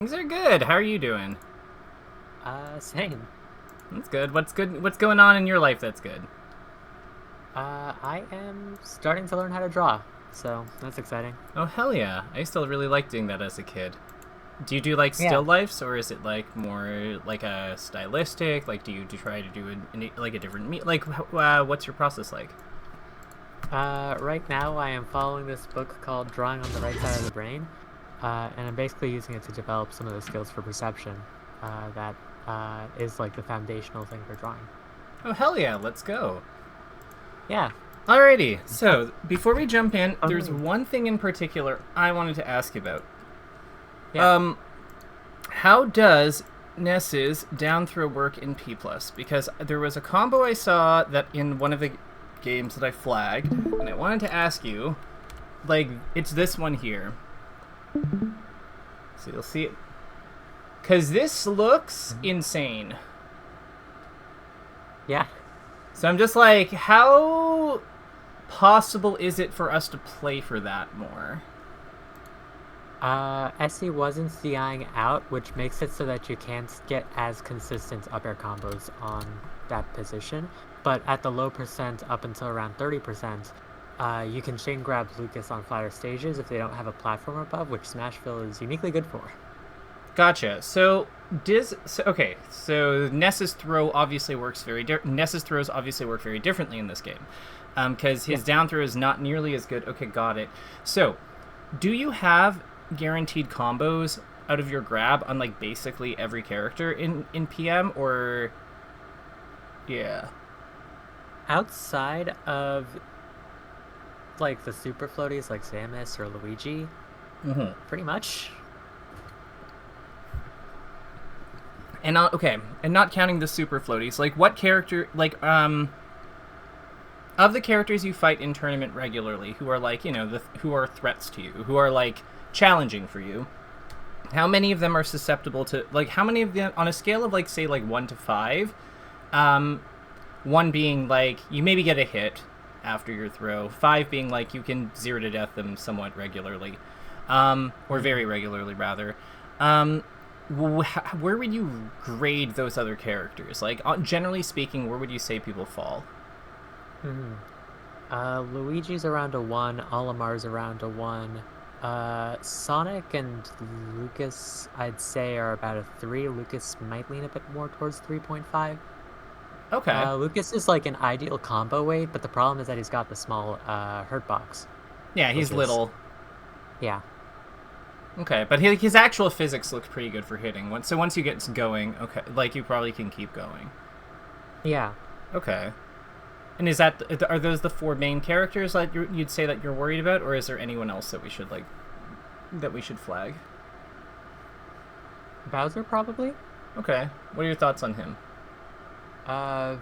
Things are good. How are you doing? Same. That's good. What's good? What's going on in your life that's good? I am starting to learn how to draw, so that's exciting. Oh, hell yeah. I used to really like doing that as a kid. Do you do like Yeah. still lifes, or is it like more like a stylistic? Like, do you try to do like a different like what's your process like? Right now I am following this book called Drawing on the Right Side of the Brain, and I'm basically using it to develop some of the skills for perception, that is like the foundational thing for drawing. Oh, hell yeah. Let's go. Yeah. Alrighty. So before we jump in, there's Fun. one thing in particular I wanted to ask you about. Yeah. Um, how does Ness's down throw work in P plus? Because there was a combo I saw that in one of the games that I flagged, and I wanted to ask you, like, it's this one here. So you'll see it, because this looks Mhm. insane. Yeah. So I'm just like, how possible is it for us to play for that more? SE wasn't CIing out, which makes it so that you can't get as consistent up air combos on that position. But at the low percent, up until around 30%, you can chain grab Lucas on flatter stages if they don't have a platform above, which Smashville is uniquely good for. Gotcha. So okay. So Ness's throws obviously work very differently in this game, because Yeah. his down throw is not nearly as good. Okay, got it. So, do you have guaranteed combos out of your grab on like basically every character in PM, or yeah? Outside of like the super floaties like Samus or Luigi, Mm-hmm. pretty much. And not okay, and not counting the super floaties. Like, what character? Like, of the characters you fight in tournament regularly, who are like, who are threats to you, who are like challenging for you, how many of them are susceptible to, like, how many of them on a scale of like, say, like 1 to 5, um one being like you maybe get a hit after your throw, 5 being like you can 0 to death them somewhat regularly, or very regularly rather. um where would you grade those other characters? Like, generally speaking, where would you say people fall? Mm-hmm. Luigi's around a 1, Olimar's around a 1. Sonic and Lucas, I'd say, are about a 3. Lucas might lean a bit more towards 3.5. Okay. Lucas is like an ideal combo weight, but the problem is that he's got the small hurt box, Yeah, he's which is, little. yeah. Okay, but his actual physics look pretty good for hitting. Once you get going, okay, like you probably can keep going. Yeah. Okay. And are those the four main characters that you'd say that you're worried about, or is there anyone else that we should flag? Bowser, probably. Okay. What are your thoughts on him?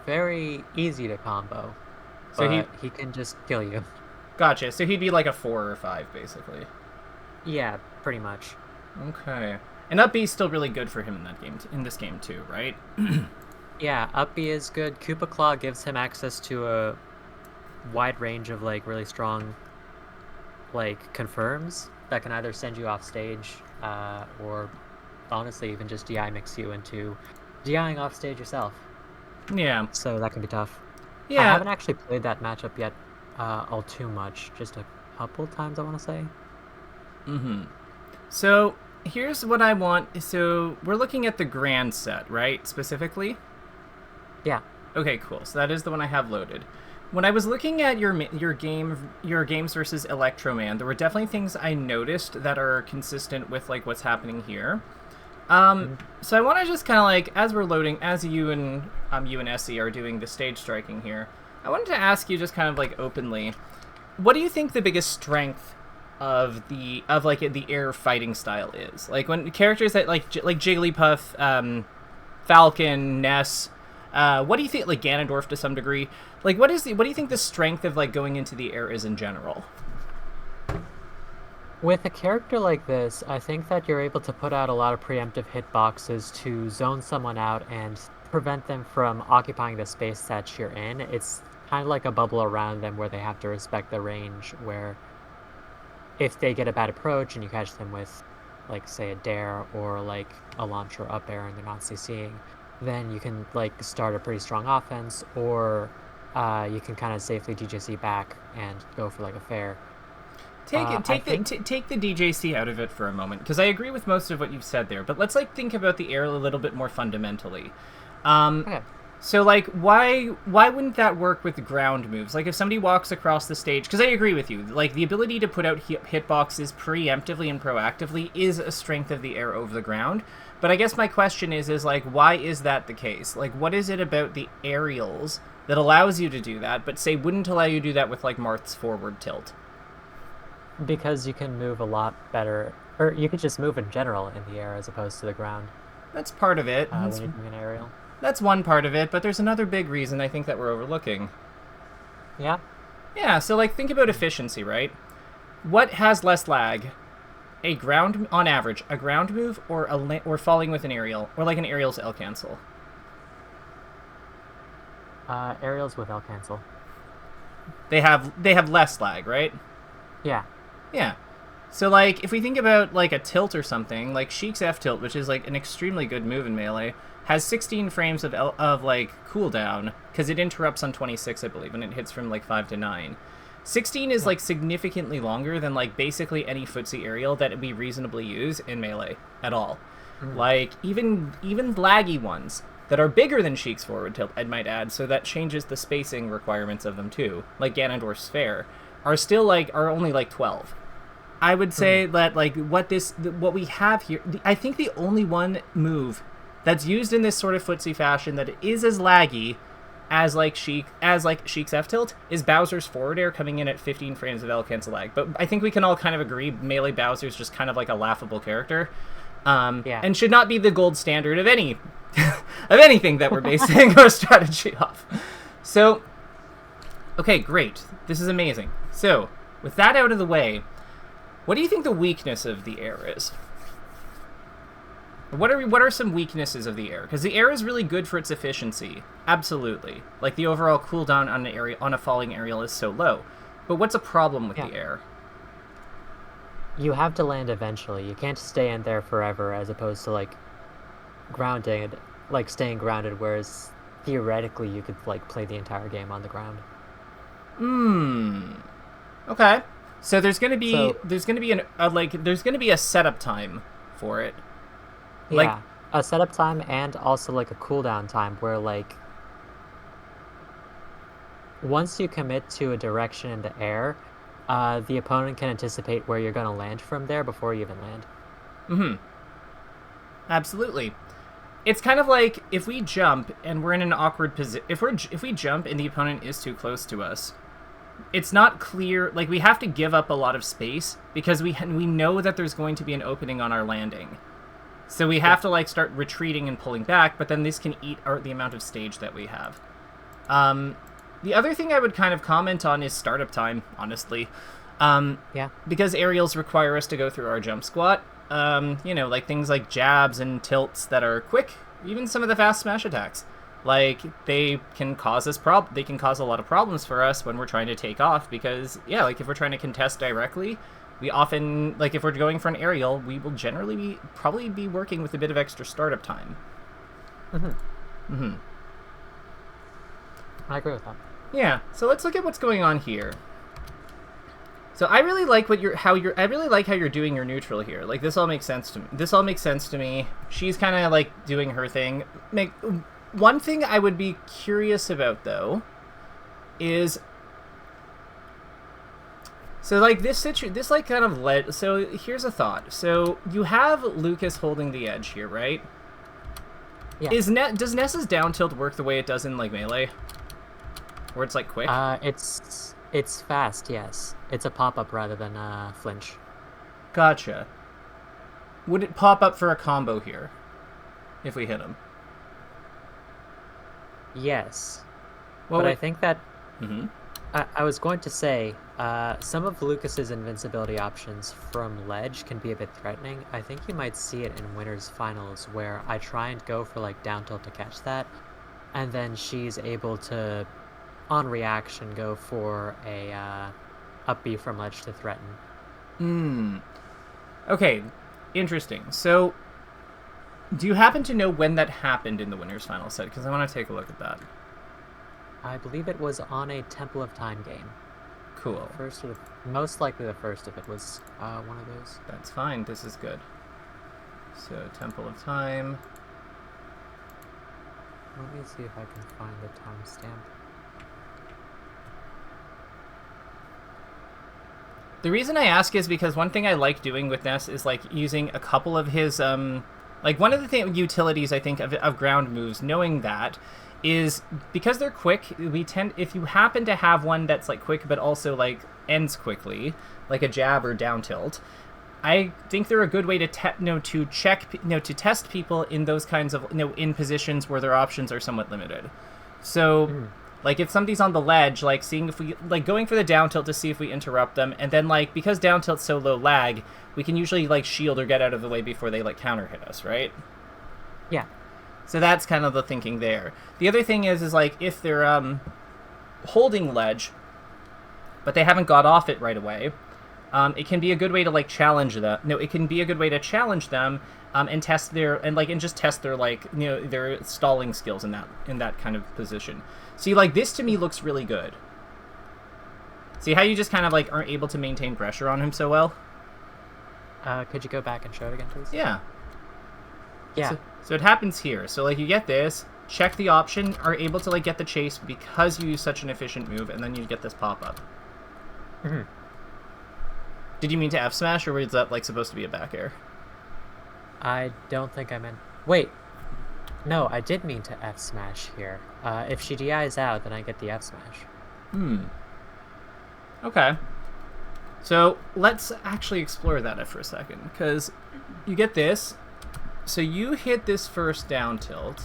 Very easy to combo, So he but he can just kill you. Gotcha. So he'd be like a 4 or 5 basically. Yeah, pretty much. Okay. And up B's still really good for him in this game too, right? Yeah, up B is good. Koopa Claw gives him access to a wide range of like really strong like confirms that can either send you off stage, or honestly even just DI mix you into DIing off stage yourself. Yeah. So that can be tough. I Yeah. haven't actually played that matchup yet, all too much. Just a couple times, I want to say. Mm-hmm. So here's what I want. So we're looking at the grand set, right? Specifically. Yeah. Okay, cool. So that is the one I have loaded. When I was looking at your games versus Electroman, there were definitely things I noticed that are consistent with like what's happening here. Mhm. So I want to just kind of like, as we're loading, as you and Essie are doing the stage striking here, I wanted to ask you just kind of like openly, what do you think the biggest strength of the air fighting style is? Like, when characters that like Jigglypuff, Falcon, Ness, what do you think, like Ganondorf to some degree? Like, what do you think the strength of like going into the air is in general? With a character like this, I think that you're able to put out a lot of preemptive hitboxes to zone someone out and prevent them from occupying the space that you're in. It's kind of like a bubble around them where they have to respect the range, where if they get a bad approach and you catch them with like say a dare or like a launch or up air and they're not CCing, then you can like start a pretty strong offense, or you can kind of safely DJC back and go for like a fair. Take the DJC out of it for a moment, because I agree with most of what you've said there. But let's like think about the air a little bit more fundamentally. Okay. So like, why wouldn't that work with ground moves? Like if somebody walks across the stage, because I agree with you, like the ability to put out hitboxes preemptively and proactively is a strength of the air over the ground. But I guess my question is like, why is that the case? Like, what is it about the aerials that allows you to do that, but say wouldn't allow you to do that with like Marth's forward tilt? Because you can move a lot better, or you could just move in general in the air as opposed to the ground. That's part of it. When you're doing an aerial. That's one part of it, but there's another big reason I think that we're overlooking. Yeah? Yeah, so like think about efficiency, right? What has less lag? On average, a ground move or falling with an aerial, or like an aerial's L cancel? Aerials with L cancel. They have less lag, right? Yeah. Yeah. So, like, if we think about, like, a tilt or something, like Sheik's F tilt, which is, like, an extremely good move in Melee, has 16 frames of cooldown, because it interrupts on 26, I believe, and it hits from, like, 5 to 9. 16 is, like, significantly longer than, like, basically any footsie aerial that we reasonably use in Melee at all. Like, even laggy ones that are bigger than Sheik's forward tilt, I might add, so that changes the spacing requirements of them, too, like Ganondorf's Sphere, are only, like, 12. I would say that, like, what we have here, I think the only one move that's used in this sort of footsie fashion that is as laggy as Sheik's F tilt is Bowser's forward air coming in at 15 frames of L cancel lag. But I think we can all kind of agree Melee Bowser's just kind of like a laughable character. And should not be the gold standard of any of anything that we're basing our strategy off. So, okay, great. This is amazing. So, with that out of the way, what do you think the weakness of the air is? What are some weaknesses of the air? Because the air is really good for its efficiency, absolutely. Like the overall cooldown on a falling aerial is so low. But what's a problem with the air? You have to land eventually. You can't stay in there forever, as opposed to like staying grounded. Whereas theoretically, you could like play the entire game on the ground. Okay. So there's gonna be a setup time for it. Like, yeah, a setup time and also like a cooldown time where like once you commit to a direction in the air, the opponent can anticipate where you're gonna land from there before you even land. Absolutely. It's kind of like if we jump and we're in an awkward position. If we jump and the opponent is too close to us, it's not clear, like we have to give up a lot of space because we know that there's going to be an opening on our landing. So we have to like start retreating and pulling back, but then this can eat the amount of stage that we have. The other thing I would kind of comment on is startup time, honestly. Because aerials require us to go through our jump squat. Like things like jabs and tilts that are quick, even some of the fast smash attacks. Like, they can cause a lot of problems for us when we're trying to take off, because, like, if we're trying to contest directly, we often, like, if we're going for an aerial, we will generally probably be working with a bit of extra startup time. I agree with that. Yeah, so let's look at what's going on here. So I really like how you're doing your neutral here. Like, this all makes sense to me. She's kind of, like, doing her thing. One thing I would be curious about, though, is... So, like, so here's a thought. So, you have Lucas holding the edge here, right? Yeah. Does Ness's down tilt work the way it does in, like, Melee? Where it's, like, quick? It's fast, yes. It's a pop-up rather than a flinch. Gotcha. Would it pop up for a combo here? If we hit him? Yes. Well, but I think that... I was going to say, some of Lucas's invincibility options from ledge can be a bit threatening. I think you might see it in Winners Finals, where I try and go for, like, down tilt to catch that, and then she's able to, on reaction, go for a up B from ledge to threaten. Okay. Interesting. So, do you happen to know when that happened in the winner's final set? Because I want to take a look at that. I believe it was on a Temple of Time game. Cool. First of most likely the first if it was one of those. That's fine. This is good. So, Temple of Time. Let me see if I can find the timestamp. The reason I ask is because one thing I like doing with Ness is like using a couple of his like one of the utilities I think of ground moves, knowing that is because they're quick, we tend, if you happen to have one that's like quick but also like ends quickly, like a jab or down tilt, I think they're a good way to to test people in those kinds of in positions where their options are somewhat limited. So like if somebody's on the ledge, like seeing if we like going for the down tilt to see if we interrupt them, and then like because down tilt's so low lag, we can usually like shield or get out of the way before they like counter hit us, right? Yeah. So that's kind of the thinking there. The other thing is like if they're holding ledge, but they haven't got off it right away, it can be a good way to like challenge them. No, it can be a good way to challenge them and test their and just test their like their stalling skills in that kind of position. See, like this to me looks really good. See how you just kind of like aren't able to maintain pressure on him so well? Could you go back and show it again, please? Yeah. Yeah. So it happens here. So like you get this, check the option, are able to like get the chase because you use such an efficient move, and then you get this pop up. Mm-hmm. Did you mean to F smash, or was that like supposed to be a back air? I don't think I meant. Wait. No, I did mean to F smash here. If she DIs out, then I get the F smash. Okay. So let's actually explore that for a second, because you get this. So you hit this first down tilt,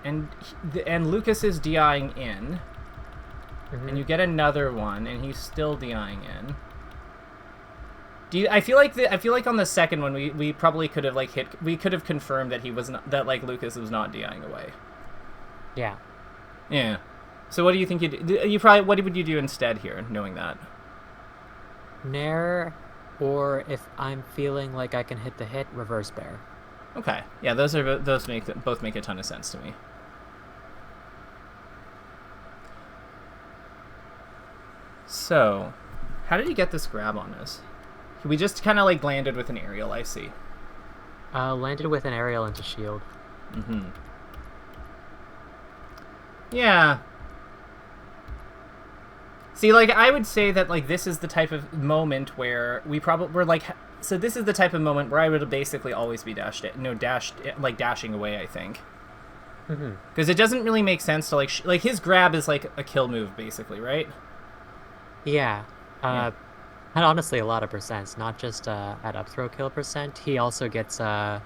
and Lucas is DIing in, and you get another one, and he's still DIing in. I feel like on the second one we probably could have like we could have confirmed that he was not, that like Lucas was not DIing away. Yeah. Yeah. So what do you think what would you do instead here, knowing that? Nair, or if I'm feeling like I can hit the hit, reverse bear. Okay. Yeah, those both make a ton of sense to me. So, how did he get this grab on us? We just kind of like landed with an aerial, I see. Landed with an aerial into shield. Yeah. See, like, I would say that, like, this is the type of moment where we're like, so this is the type of moment where I would basically always be dashing away, I think. Because it doesn't really make sense to, like his grab is, like, a kill move, basically, right? Yeah. And honestly, a lot of percents, not just at up throw kill percent. He also gets down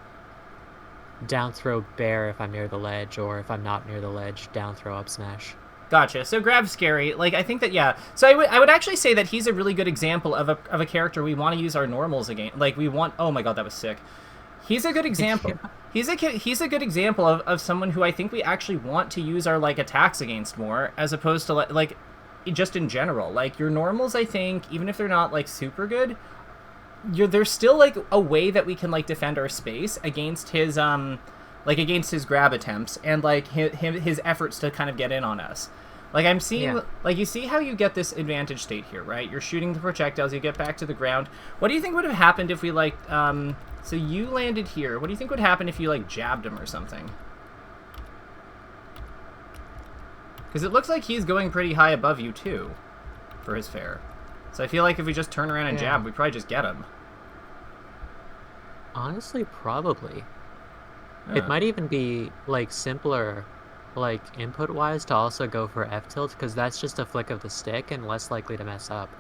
throw bear if I'm near the ledge, or if I'm not near the ledge, down throw up smash. Gotcha. So grab's scary. Like, I think that, yeah. So I would actually say that he's a really good example of a character we want to use our normals against. Like, we want... Oh my god, that was sick. He's a good example. He's a good example of someone who I think we actually want to use our, like, attacks against more, as opposed to, like just in general. Like, your normals, I think, even if they're not, like, super good, there's still, like, a way that we can, like, defend our space against his, against his grab attempts and, like, his efforts to kind of get in on us. Like, I'm seeing, like, you see how you get this advantage state here, right? You're shooting the projectiles, you get back to the ground. What do you think would have happened if we, like, so you landed here. What do you think would happen if you, like, jabbed him or something? Because it looks like he's going pretty high above you, too, for his fair. So I feel like if we just turn around and jab, we probably just get him. Honestly, probably. It might even be, like, simpler, like, input-wise to also go for F-tilt, because that's just a flick of the stick and less likely to mess up.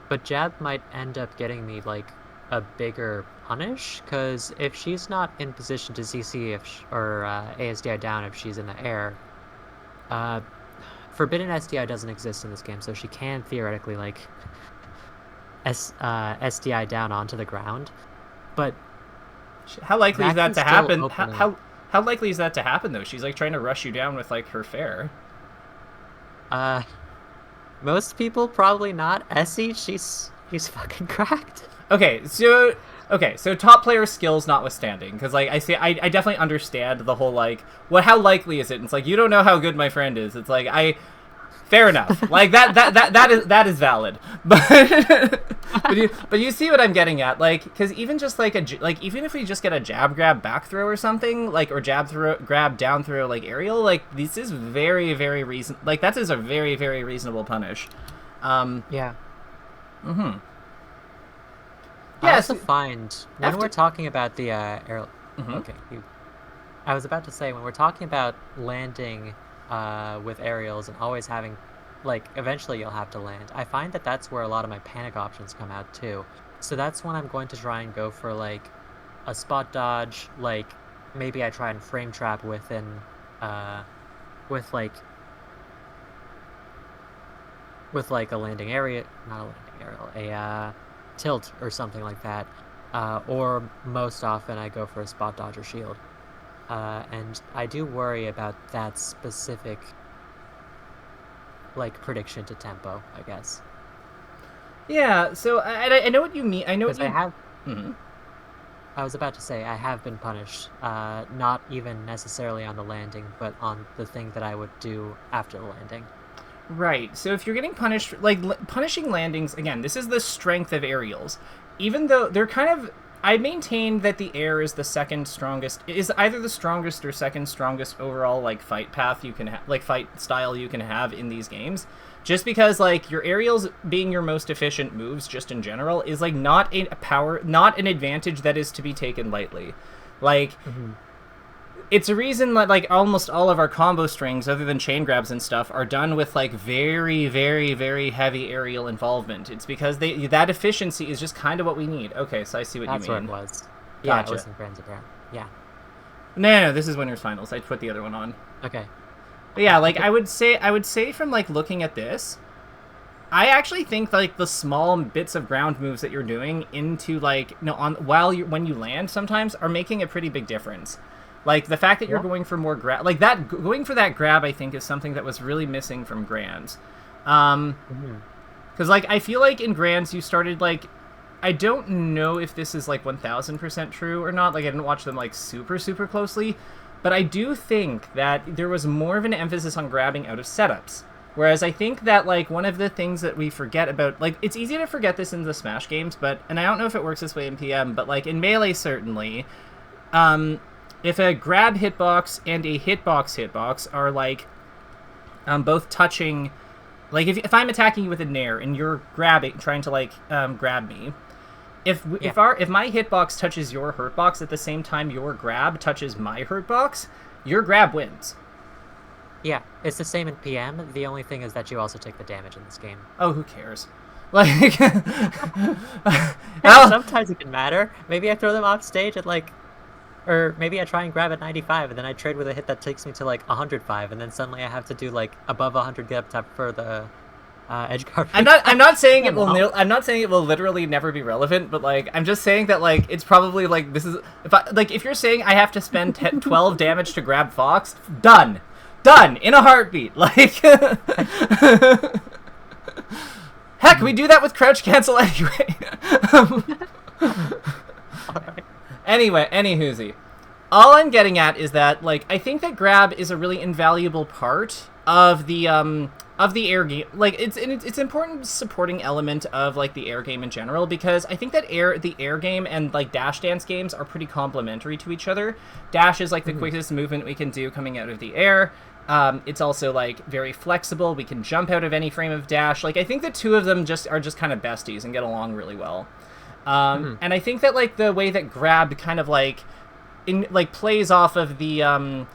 But jab might end up getting me, like, a bigger punish, because if she's not in position to CC or ASDI down if she's in the air, forbidden SDI doesn't exist in this game, so she can theoretically, like, SDI down onto the ground. But how likely is that to happen? How likely is that to happen, though? She's, like, trying to rush you down with, like, her fair. Most people probably not. Essie, she's fucking cracked. So top player skills notwithstanding, because like I definitely understand the whole like, how likely is it? And it's like, you don't know how good my friend is. It's like, fair enough. Like that is valid. But you see what I'm getting at, like, because even just like even if we just get a jab grab back throw or something, like, or grab down throw like aerial, like, this is very like, that is a very reasonable punish. Yeah. Mm-hmm. I also find when we're talking about the aerial. Mm-hmm. Okay, I was about to say, when we're talking about landing with aerials and always having, like, eventually you'll have to land, I find that that's where a lot of my panic options come out too. So that's when I'm going to try and go for like a spot dodge, like maybe I try and frame trap with like a landing area, not a landing aerial, a tilt or something like that. Or most often I go for a spot dodge or shield. And I do worry about that specific, like, prediction to tempo, I guess. Yeah, so I know what you mean. I know what you... Mm-hmm. I was about to say, I have been punished, not even necessarily on the landing, but on the thing that I would do after the landing. Right, so if you're getting punished, like, punishing landings, again, this is the strength of aerials. Even though they're kind of... I maintain that the air is the second strongest, is either the strongest or second strongest overall, like, fight path you can like, fight style you can have in these games. Just because, like, your aerials being your most efficient moves, just in general, is, like, not an advantage that is to be taken lightly. Like, it's a reason that, like, almost all of our combo strings, other than chain grabs and stuff, are done with, like, very heavy aerial involvement. It's because that efficiency is just kind of what we need. Okay, so I see what you mean. That's what it was. Gotcha. Yeah, it was in Grand Apparent. Yeah. No, this is Winners Finals. I put the other one on. Okay. But yeah, like, I would say from, like, looking at this, I actually think, like, the small bits of ground moves that you're doing into, like, when you land sometimes are making a pretty big difference. Like, the fact that you're going for more grab... Like, going for that grab, I think, is something that was really missing from Grands. Because, like, I feel like in Grands you started, like... I don't know if this is, like, 1000% true or not. Like, I didn't watch them, like, super closely. But I do think that there was more of an emphasis on grabbing out of setups. Whereas I think that, like, one of the things that we forget about... Like, it's easy to forget this in the Smash games, but... And I don't know if it works this way in PM, but, like, in Melee, certainly... If a grab hitbox and a hitbox are, like, both touching... Like, if I'm attacking you with a nair and you're trying to, like, grab me, if my hitbox touches your hurtbox at the same time your grab touches my hurtbox, your grab wins. Yeah, it's the same in PM. The only thing is that you also take the damage in this game. Oh, who cares? Like... Sometimes it can matter. Maybe I throw them off stage at, like... Or maybe I try and grab at 95, and then I trade with a hit that takes me to, like, 105, and then suddenly I have to do, like, above 100 get up top for the edge guard. I'm not saying it will. I'm not saying it will literally never be relevant, but, like, I'm just saying that, like, it's probably, like, this is... If you're saying I have to spend 12 damage to grab Fox, done in a heartbeat. Like, heck, we do that with crouch cancel anyway. Alright. Anyway, anywhoozy. All I'm getting at is that, like, I think that grab is a really invaluable part of the air game. Like, it's an important supporting element of, like, the air game in general, because I think that the air game and, like, dash dance games are pretty complementary to each other. Dash is, like, the quickest movement we can do coming out of the air. It's also, like, very flexible. We can jump out of any frame of dash. Like, I think the two of them are just kind of besties and get along really well. And I think that, like, the way that grab kind of, like, plays off of the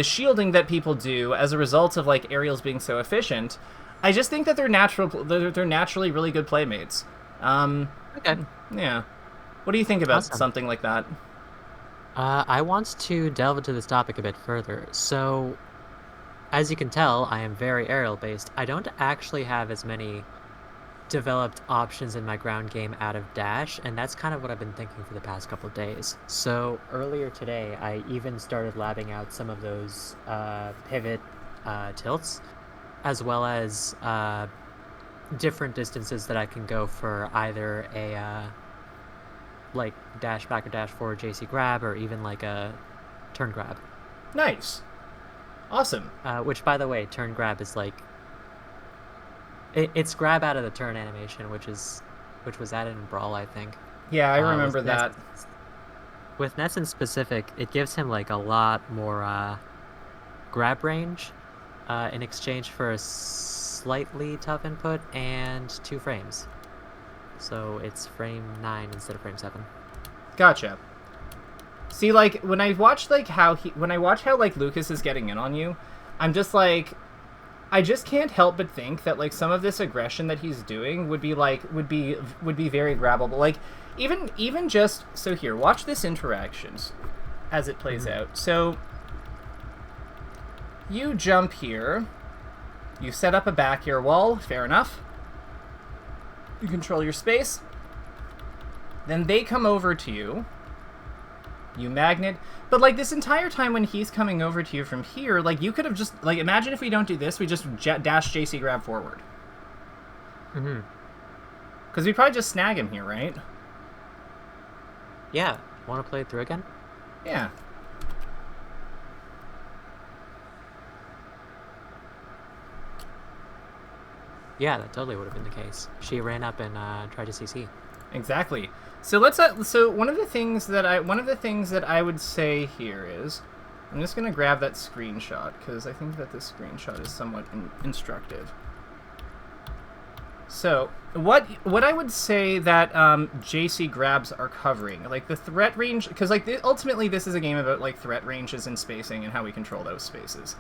shielding that people do as a result of, like, aerials being so efficient, I just think that they're naturally really good playmates. Okay. Yeah. What do you think about something like that? I want to delve into this topic a bit further. So, as you can tell, I am very aerial-based. I don't actually have as many developed options in my ground game out of dash, and that's kind of what I've been thinking for the past couple of days. So earlier today I even started labbing out some of those pivot tilts, as well as different distances that I can go for either like dash back or dash forward JC grab, or even like a turn grab. Nice. Awesome. Which, by the way, turn grab is like it's grab out of the turn animation, which was added in Brawl, I think. Yeah, I remember that. With Ness in specific, it gives him like a lot more grab range in exchange for a slightly tough input and 2 frames. So it's frame 9 instead of frame 7. Gotcha. See, like, when I watch how like Lucas is getting in on you, I'm just like, I just can't help but think that like some of this aggression that he's doing would be very grabbable. Like, even just so here, watch this interactions as it plays out. So you jump here, you set up a back air wall, fair enough. You control your space. Then they come over to you. You magnet. But, like, this entire time when he's coming over to you from here, like, you could have just... Like, imagine if we don't do this, we just dash JC grab forward. Mm-hmm. Because we probably just snag him here, right? Yeah. Want to play it through again? Yeah. Yeah, that totally would have been the case. She ran up and tried to CC. Exactly. So let's. So one of the things that I would say here is, I'm just gonna grab that screenshot because I think that this screenshot is somewhat instructive. So what I would say that JC grabs are covering, like the threat range, because like ultimately this is a game about like threat ranges and spacing and how we control those spaces.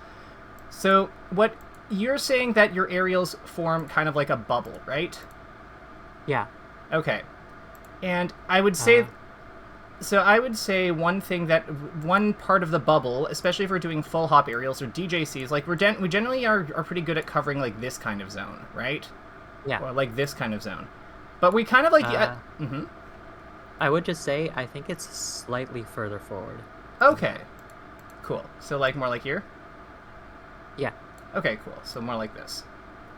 So what you're saying that your aerials form kind of like a bubble, right? Yeah. Okay. And I would say, so I would say one part of the bubble, especially if we're doing full hop aerials or DJCs, like we generally are pretty good at covering like this kind of zone, right? Yeah. Or like this kind of zone. But we kind of like, I would just say, I think it's slightly further forward. Okay. Cool. So like more like here? Yeah. Okay, cool. So more like this.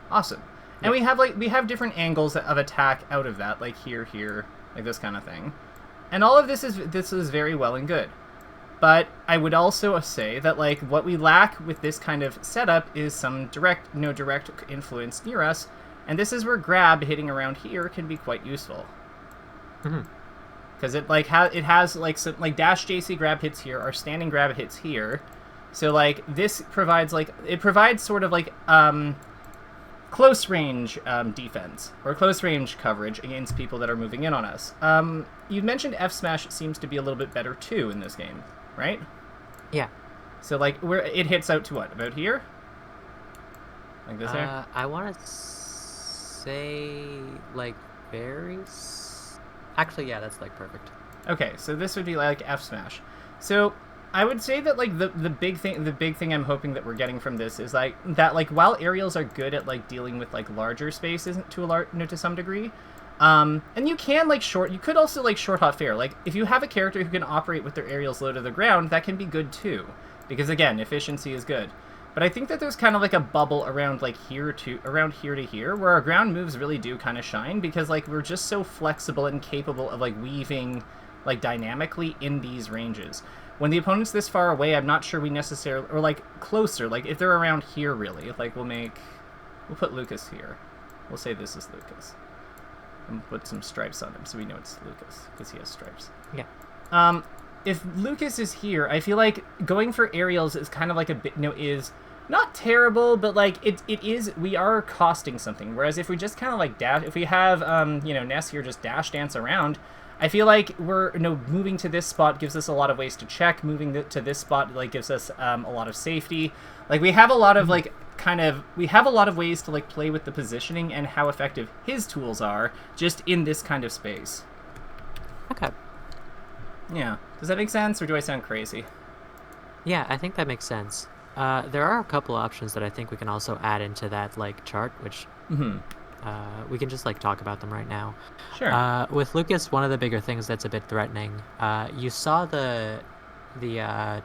Awesome. And we have different angles of attack out of that, like here, like this kind of thing. And all of this is very well and good. But I would also say that like what we lack with this kind of setup is some direct influence near us, and this is where grab hitting around here can be quite useful. Because it like has like some like dash JC grab hits here, our standing grab hits here. So like this provides sort of like close range defense or close range coverage against people that are moving in on us. You mentioned F smash seems to be a little bit better too in this game, right? Yeah. So like where it hits out to what, about here? Like this here? I want to say like actually, yeah, that's like perfect. Okay, so this would be like F smash. So I would say that like the big thing I'm hoping that we're getting from this is like that like while aerials are good at like dealing with like larger spaces to some degree, and you could also like short hop fair. Like if you have a character who can operate with their aerials low to the ground, that can be good too, because again, efficiency is good. But I think that there's kind of like a bubble around like here to here where our ground moves really do kind of shine, because like we're just so flexible and capable of like weaving like dynamically in these ranges. When the opponent's this far away, I'm not sure we necessarily, or like closer, like if they're around here really, like we'll put Lucas here. We'll say this is Lucas. And put some stripes on him so we know it's Lucas, because he has stripes. Yeah. If Lucas is here, I feel like going for aerials is kind of like a bit, is not terrible, but like we are costing something. Whereas if we just kind of like dash, if we have, Ness here just dash dance around, I feel like moving to this spot gives us a lot of ways to check. Moving to this spot like gives us a lot of safety. Like we have a lot of we have a lot of ways to like play with the positioning and how effective his tools are just in this kind of space. Okay. Yeah. Does that make sense, or do I sound crazy? Yeah, I think that makes sense. There are a couple options that I think we can also add into that like chart, which we can just like talk about them right now. Sure. With Lucas, one of the bigger things that's a bit threatening. You saw the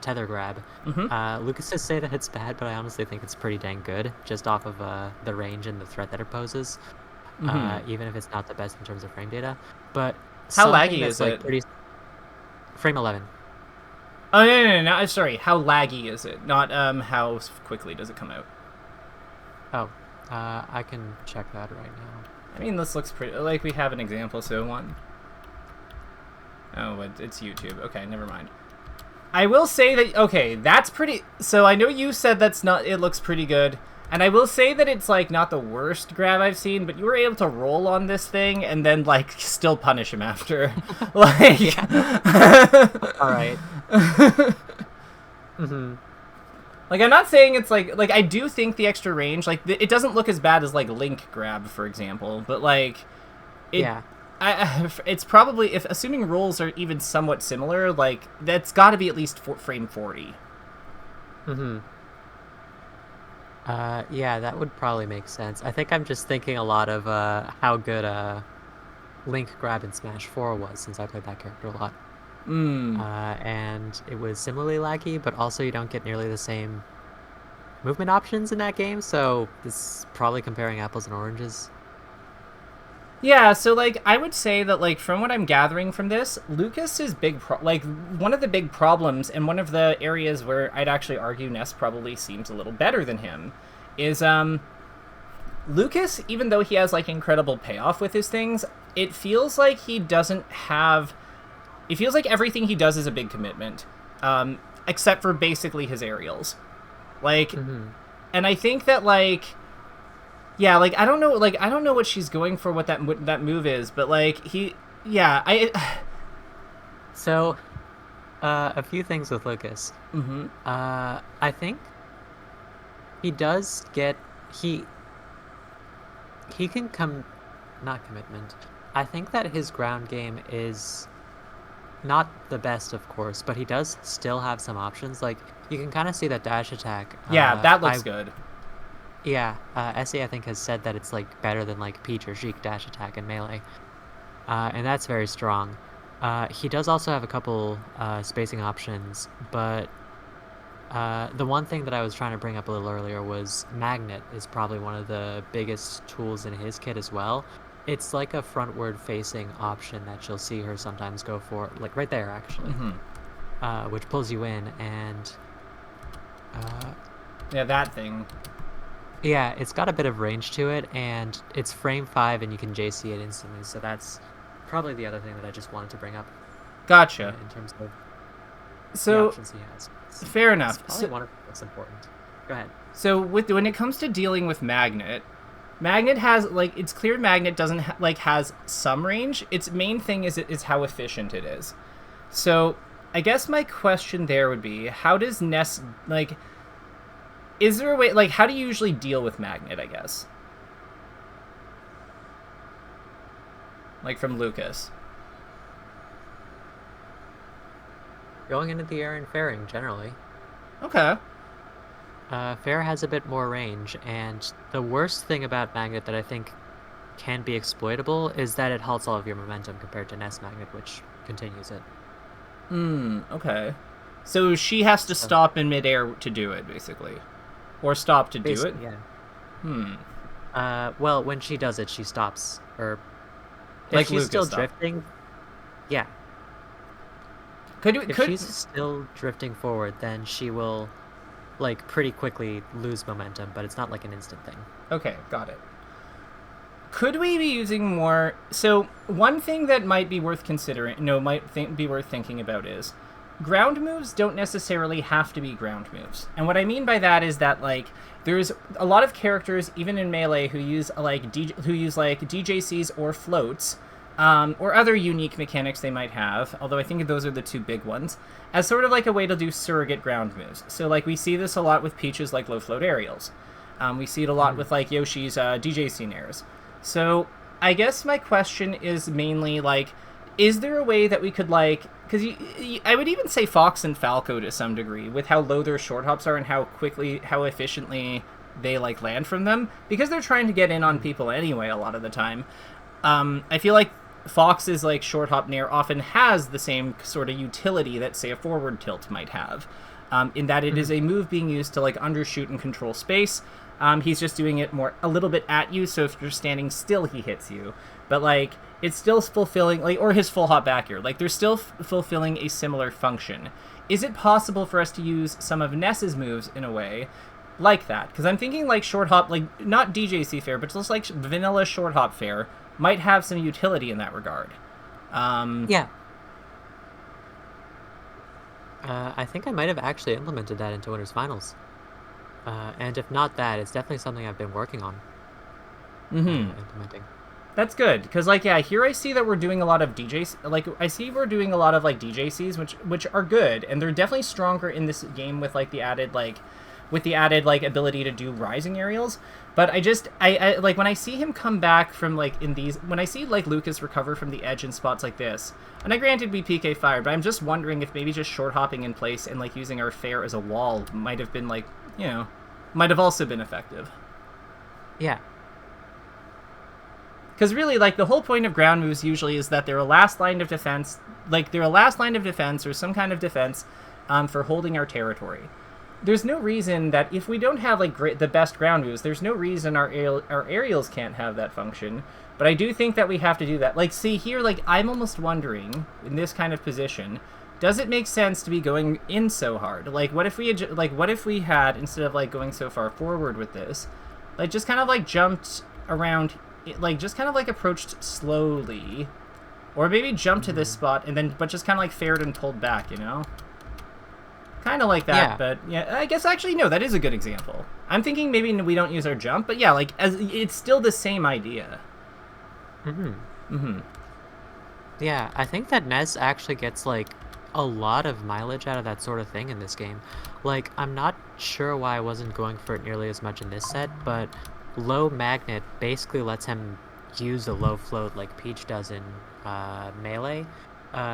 tether grab. Lucas says say that it's bad, but I honestly think it's pretty dang good, just off of the range and the threat that it poses. Even if it's not the best in terms of frame data. But How something laggy that's is like it? pretty frame 11. Oh, no, sorry. How laggy is it? Not how quickly does it come out? Oh, I can check that right now. I mean, this looks pretty... Like, we have an example, so one... Oh, it's YouTube. Okay, never mind. I will say that... Okay, that's pretty... So I know you said that's not... It looks pretty good. And I will say that it's, like, not the worst grab I've seen, but you were able to roll on this thing and then, like, still punish him after. Like... All right. Mm-hmm. Like, I'm not saying it's, like, I do think the extra range, like, it doesn't look as bad as, like, Link grab, for example, but, like, Yeah. It's probably, if assuming rolls are even somewhat similar, like, that's got to be at least frame 40. Mm-hmm. Yeah, that would probably make sense. I think I'm just thinking a lot of how good Link grab in Smash 4 was, since I played that character a lot. And it was similarly laggy, but also you don't get nearly the same movement options in that game, so this is probably comparing apples and oranges. Yeah, so, like, I would say that, like, from what I'm gathering from this, Lucas's one of the big problems, and one of the areas where I'd actually argue Ness probably seems a little better than him, is, Lucas, even though he has, like, incredible payoff with his things, it feels like he doesn't have... It feels like everything he does is a big commitment, except for basically his aerials. Like, and I think that, like... Yeah, like, I don't know what she's going for, what that move is, but, like, So, a few things with Lucas. I think he does get... He can not commitment. I think that his ground game is not the best, of course, but he does still have some options. Like, you can kind of see that dash attack. Yeah, that looks good. Yeah, Essie, I think, has said that it's, like, better than, like, Peach or Sheik dash attack in Melee. And that's very strong. He does also have a couple spacing options, but the one thing that I was trying to bring up a little earlier was Magnet is probably one of the biggest tools in his kit as well. It's like a frontward-facing option that you'll see her sometimes go for, like, right there, actually, which pulls you in, and... yeah, that thing... Yeah, it's got a bit of range to it, and it's frame 5, and you can JC it instantly, so that's probably the other thing that I just wanted to bring up. Gotcha. In terms of the options he has. Fair enough. It's probably one of what's important. Go ahead. So, when it comes to dealing with Magnet has, like, it's clear Magnet doesn't, has some range. Its main thing is how efficient it is. So, I guess my question there would be, how does Ness, like... Is there a way, like, how do you usually deal with Magnet, I guess? Like, from Lucas. Going into the air and fairing, generally. Okay. Fair has a bit more range, and the worst thing about Magnet that I think can be exploitable is that it halts all of your momentum compared to Ness Magnet, which continues it. Okay. So she has to stop in midair to do it, basically. Or stop to do it? Yeah. Well, when she does it, she stops. Or if like she's Lucas still stopped. drifting, yeah. If she's still drifting forward, then she will, like, pretty quickly lose momentum, but it's not like an instant thing. Okay, got it. Could we be using more... So, one thing that might be worth considering... be worth thinking about is... Ground moves don't necessarily have to be ground moves. And what I mean by that is that, like, there's a lot of characters, even in Melee, who use, like, DJCs or floats, or other unique mechanics they might have, although I think those are the two big ones, as sort of like a way to do surrogate ground moves. So, like, we see this a lot with Peach's, like, low float aerials. We see it a lot with, like, Yoshi's DJC nairs. So, I guess my question is mainly, like, is there a way that we could, like... Because I would even say Fox and Falco to some degree, with how low their short hops are and how efficiently they, like, land from them, because they're trying to get in on people anyway a lot of the time. I feel like Fox's, like, short hop nair often has the same sort of utility that, say, a forward tilt might have, in that it is a move being used to, like, undershoot and control space. He's just doing it a little bit at you, so if you're standing still, he hits you. but like it's still fulfilling, like, or his full hop back air, like they're still fulfilling a similar function. Is it possible for us to use some of Ness's moves in a way like that? Because I'm thinking like short hop, like not DJC fair, but just like vanilla short hop fair might have some utility in that regard. Yeah. I think I might have actually implemented that into Winners Finals. And if not that, it's definitely something I've been working on implementing. That's good, because like, yeah, here I see that we're doing a lot of DJs. Like, I see we're doing a lot of like DJCs, which are good, and they're definitely stronger in this game with like the added ability to do rising aerials. But I like when I see him come back from like in these, when I see like Lucas recover from the edge in spots like this, and I granted we PK fired, but I'm just wondering if maybe just short hopping in place and like using our fair as a wall might have been like, you know, might have also been effective. Yeah. Because really, like, the whole point of ground moves usually is that they're a last line of defense, or some kind of defense for holding our territory. There's no reason that if we don't have, like, the best ground moves, there's no reason our aerials can't have that function. But I do think that we have to do that. Like, see, here, like, I'm almost wondering, in this kind of position, does it make sense to be going in so hard? Like, what if we had, instead of, like, going so far forward with this, like, just kind of, like, jumped around, like, just kind of, like, approached slowly, or maybe jumped to this spot, and then, but just kind of, like, fared and pulled back, you know? Kind of like that, yeah. But, yeah, I guess, actually, no, that is a good example. I'm thinking maybe we don't use our jump, but, yeah, like, it's still the same idea. Yeah, I think that Ness actually gets, like, a lot of mileage out of that sort of thing in this game. Like, I'm not sure why I wasn't going for it nearly as much in this set, but low magnet basically lets him use a low float like Peach does in Melee,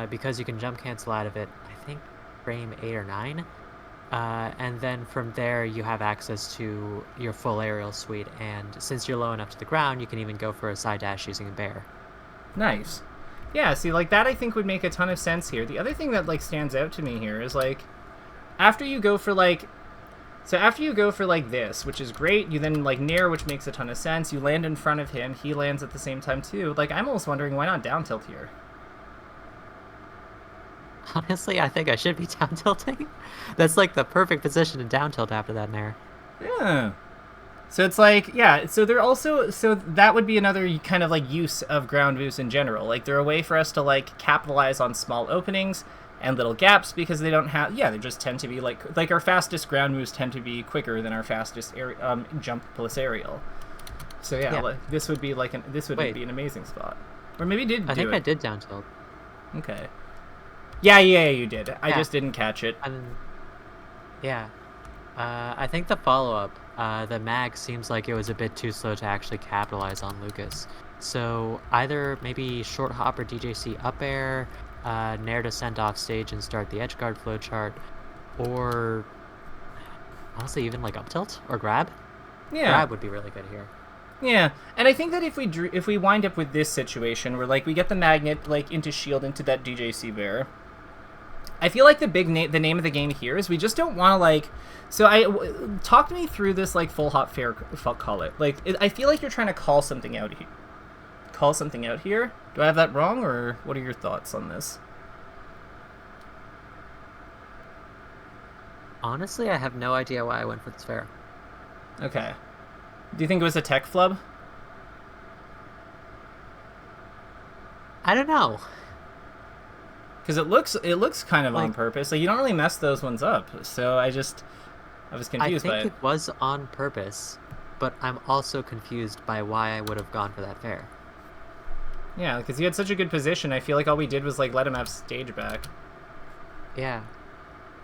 because you can jump cancel out of it, I think, frame 8 or 9. And then from there you have access to your full aerial suite, and since you're low enough to the ground, you can even go for a side dash using a bear. Nice. Yeah, see, like, that I think would make a ton of sense here. The other thing that, like, stands out to me here is, like, after you go for, like, this, which is great, you then, like, nair, which makes a ton of sense, you land in front of him, he lands at the same time, too. Like, I'm almost wondering, why not down tilt here? Honestly, I think I should be down tilting. That's, like, the perfect position to down tilt after that nair. Yeah. So it's like, yeah, so they're also, so that would be another kind of like use of ground moves in general. Like, they're a way for us to like capitalize on small openings and little gaps, because they don't have, yeah, they just tend to be like our fastest ground moves tend to be quicker than our fastest jump plus aerial. So yeah, like, this would be like be an amazing spot. Or maybe I think I did down tilt. Okay. Yeah, you did. I just didn't catch it. Yeah. I think the follow-up, the mag seems like it was a bit too slow to actually capitalize on Lucas. So either maybe short hop or DJC up air, nair to send off stage and start the edge guard flowchart, or honestly even like up tilt or grab. Yeah, grab would be really good here. Yeah, and I think that if we wind up with this situation where like we get the magnet like into shield into that DJC bear, I feel like the name of the game here is we just don't want to like. So talk to me through this like full hop fair call it. Like I feel like you're trying to call something out here. Call something out here. Do I have that wrong, or what are your thoughts on this? Honestly, I have no idea why I went for this fair. Okay. Do you think it was a tech flub? I don't know. Because it looks kind of like, on purpose. Like, you don't really mess those ones up. So I was confused by it. I think it was on purpose, but I'm also confused by why I would have gone for that fair. Yeah, because he had such a good position. I feel like all we did was like let him have stage back. Yeah.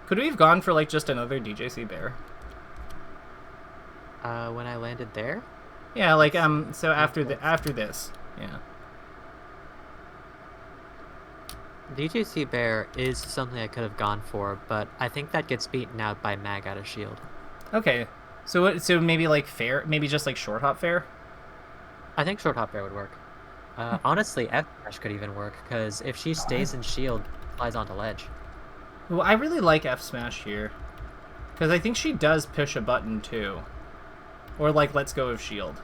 Could we have gone for like just another DJC bear? When I landed there? Yeah, like so after this. Yeah. DJC bear is something I could have gone for, but I think that gets beaten out by mag out of shield. Okay. So maybe like fair, maybe just like short hop fair? I think short hop fair would work. Honestly, F smash could even work, because if she stays in shield, flies onto ledge. Well, I really like F smash here, because I think she does push a button too. Or like lets go of shield.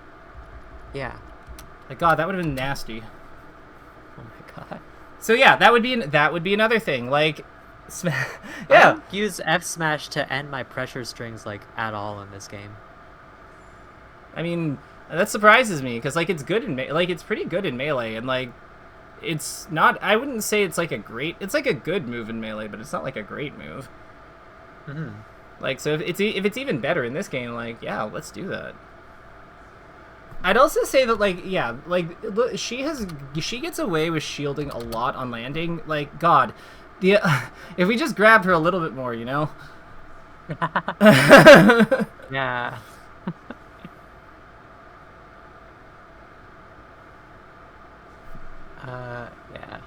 Yeah. Like, God, that would have been nasty. Oh my god. So yeah, that would be another thing. Like, I yeah. don't use F smash to end my pressure strings like at all in this game. I mean, that surprises me because like it's good in like it's pretty good in melee, and like it's not. I wouldn't say it's like a great. It's like a good move in melee, but it's not like a great move. Mm-hmm. Like, so if it's even better in this game, like, yeah, let's do that. I'd also say that, like, yeah, like, look, she gets away with shielding a lot on landing. Like, God, the if we just grabbed her a little bit more, you know. Yeah. Yeah.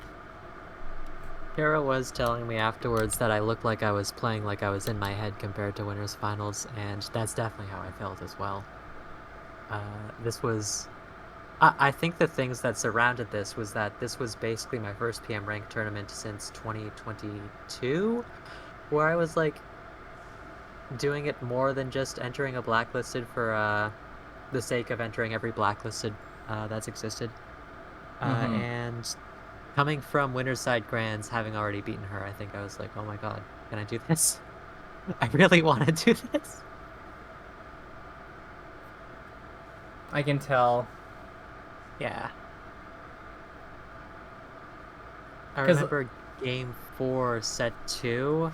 Kara was telling me afterwards that I looked like I was playing like I was in my head compared to Winners Finals, and that's definitely how I felt as well. This was... I think the things that surrounded this was that this was basically my first PM rank tournament since 2022, where I was like doing it more than just entering a blacklisted for the sake of entering every blacklisted that's existed. And coming from Winner's Side Grands, having already beaten her, I think I was like, oh my god, can I do this? I really want to do this. I can tell. Yeah. I remember game 4, set 2,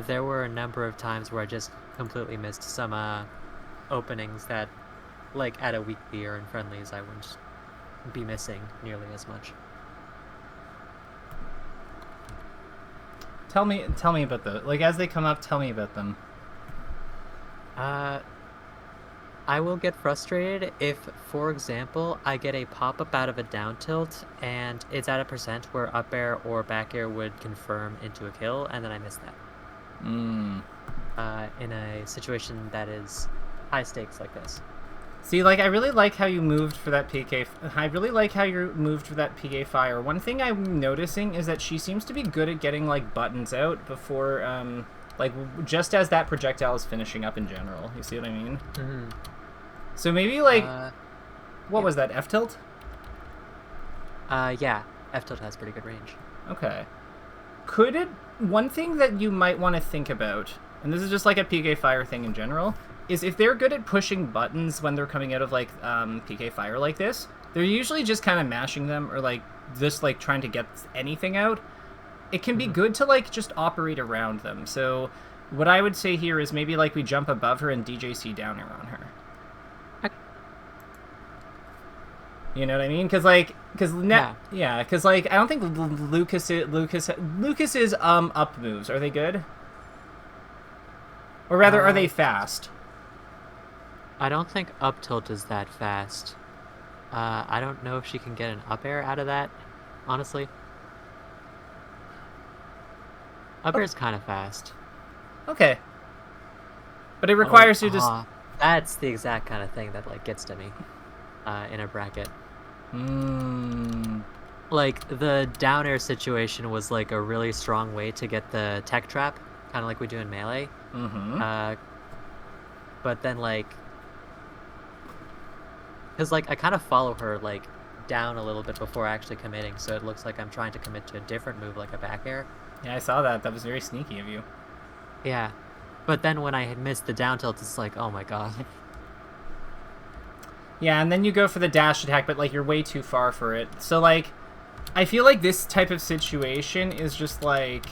there were a number of times where I just completely missed some openings that, like, at a weekly or in friendlies, I wouldn't be missing nearly as much. Tell me about those. Like, as they come up, tell me about them. I will get frustrated if, for example, I get a pop-up out of a down tilt and it's at a percent where up air or back air would confirm into a kill, and then I miss that. In a situation that is high stakes like this. See, like, I really like how you moved for that PK. I really like how you moved for that PK fire. One thing I'm noticing is that she seems to be good at getting, like, buttons out before, like, just as that projectile is finishing up in general. You see what I mean? Mm-hmm. So maybe, like, what yeah. was that, F-tilt? Yeah, F-tilt has pretty good range. Okay. Could it... One thing that you might want to think about, and this is just, like, a PK fire thing in general, is if they're good at pushing buttons when they're coming out of, like, PK fire like this, they're usually just kind of mashing them or, like, just, like, trying to get anything out. It can be good to, like, just operate around them. So what I would say here is maybe, like, we jump above her and DJC down air on her. You know what I mean? Because, like, because, like, I don't think Lucas's up moves, are they good? Or rather, are they fast? I don't think up tilt is that fast. I don't know if she can get an up air out of that, honestly. Up air is kind of fast. Okay. But it requires you to... That's the exact kind of thing that, like, gets to me in a bracket. Like, the down air situation was, like, a really strong way to get the tech trap, kind of like we do in Melee. But then, like... Because, like, I kind of follow her, like, down a little bit before actually committing, so it looks like I'm trying to commit to a different move, like a back air. Yeah, I saw that. That was very sneaky of you. Yeah. But then when I had missed the down tilt, it's like, oh my god. Yeah, and then you go for the dash attack, but, like, you're way too far for it. So, like, I feel like this type of situation is just, like...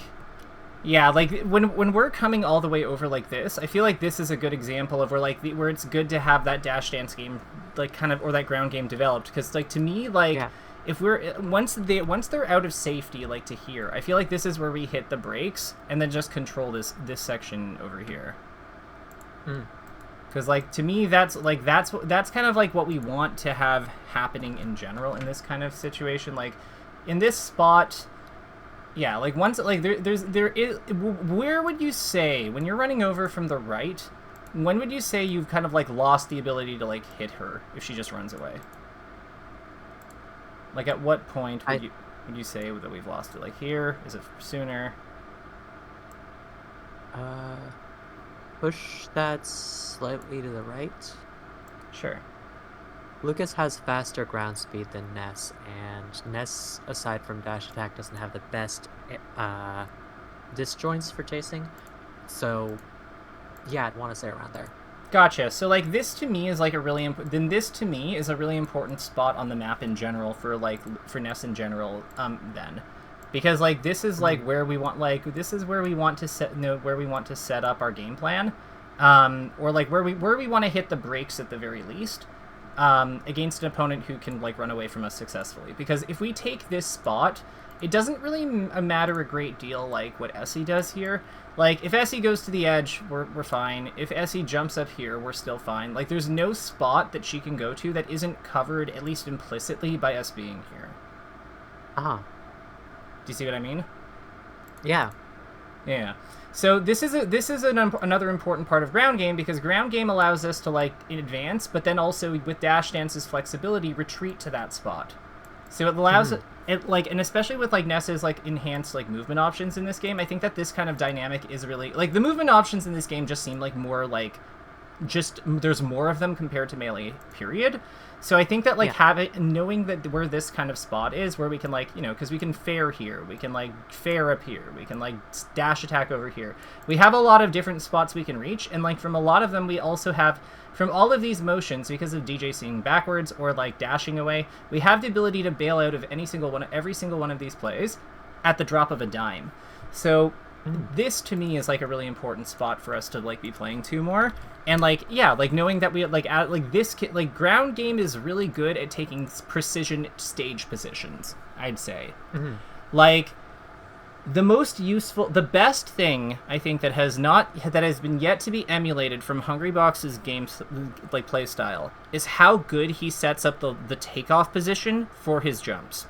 Yeah, like, when we're coming all the way over like this, I feel like this is a good example of where, like, where it's good to have that dash dance game, like, kind of, or that ground game developed. Because, like, to me, like, if we're... Once they're out of safety, like, to here, I feel like this is where we hit the brakes and then just control this section over here. Because, like, to me, that's kind of, like, what we want to have happening in general in this kind of situation. Like, in this spot, yeah, like, once, like, there is, where would you say, when you're running over from the right, when would you say you've kind of, like, lost the ability to, like, hit her if she just runs away? Like, at what point would you say that we've lost it? Like, here? Is it sooner? Push that slightly to the right. Sure. Lucas has faster ground speed than Ness, and Ness, aside from dash attack, doesn't have the best disjoints for chasing. So, yeah, I'd want to say around there. Gotcha. So like this to me is like a really this to me is a really important spot on the map in general for Ness in general. Then, because like this is like where we want to set up our game plan, or like where we want to hit the brakes at the very least, against an opponent who can like run away from us successfully. Because if we take this spot, it doesn't really matter a great deal like what Essie does here. Like, if Essie goes to the edge, we're fine. If Essie jumps up here, we're still fine. Like, there's no spot that she can go to that isn't covered, at least implicitly, by us being here. Uh-huh. Do you see what I mean? Yeah. Yeah. So this is another important part of ground game, because ground game allows us to, like, advance, but then also, with Dash Dance's flexibility, retreat to that spot. So it allows it, like, and especially with like Ness's like enhanced like movement options in this game, I think that this kind of dynamic is really like the movement options in this game just seem like more like just there's more of them compared to Melee, period. So I think that like knowing that where this kind of spot is, where we can like, you know, because we can fair here, we can like fair up here, we can like dash attack over here. We have a lot of different spots we can reach, and like from a lot of them we also have, from all of these motions, because of DJ seeing backwards or like dashing away, we have the ability to bail out of every single one of these plays at the drop of a dime. So this to me is like a really important spot for us to like be playing to more. And like, yeah, like knowing that we like like ground game is really good at taking precision stage positions, I'd say. Like the best thing I think that has been yet to be emulated from Hungrybox's game like play style is how good he sets up the takeoff position for his jumps.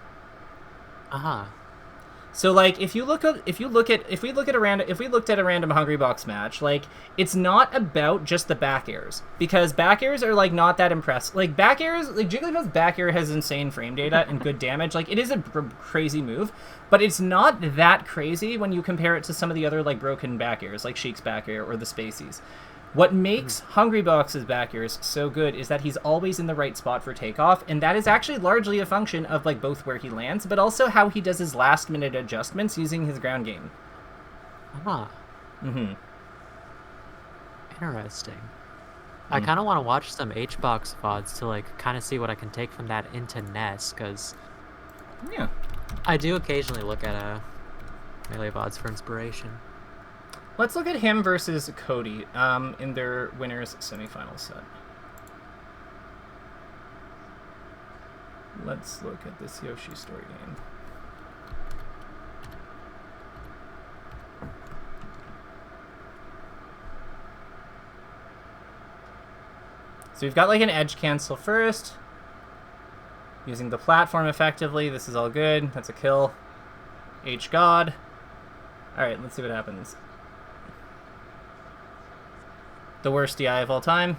So like if we looked at a random Hungrybox match, like it's not about just the back airs, because back airs are like not that impressive. Like back airs, like Jigglypuff's back air has insane frame data and good damage. Like it is a crazy move, but it's not that crazy when you compare it to some of the other like broken back airs, like Sheik's back air or the Spaceys. What makes Hungrybox's back airs so good is that he's always in the right spot for takeoff, and that is actually largely a function of like both where he lands, but also how he does his last minute adjustments using his ground game. Interesting. I kind of want to watch some HBox VODs to like kind of see what I can take from that into Ness, because I do occasionally look at Melee VODs for inspiration. Let's look at him versus Cody in their winners semifinal set. Let's look at this Yoshi story game. So we've got like an edge cancel first. Using the platform effectively. This is all good. That's a kill. H God. Alright, let's see what happens. The worst DI of all time.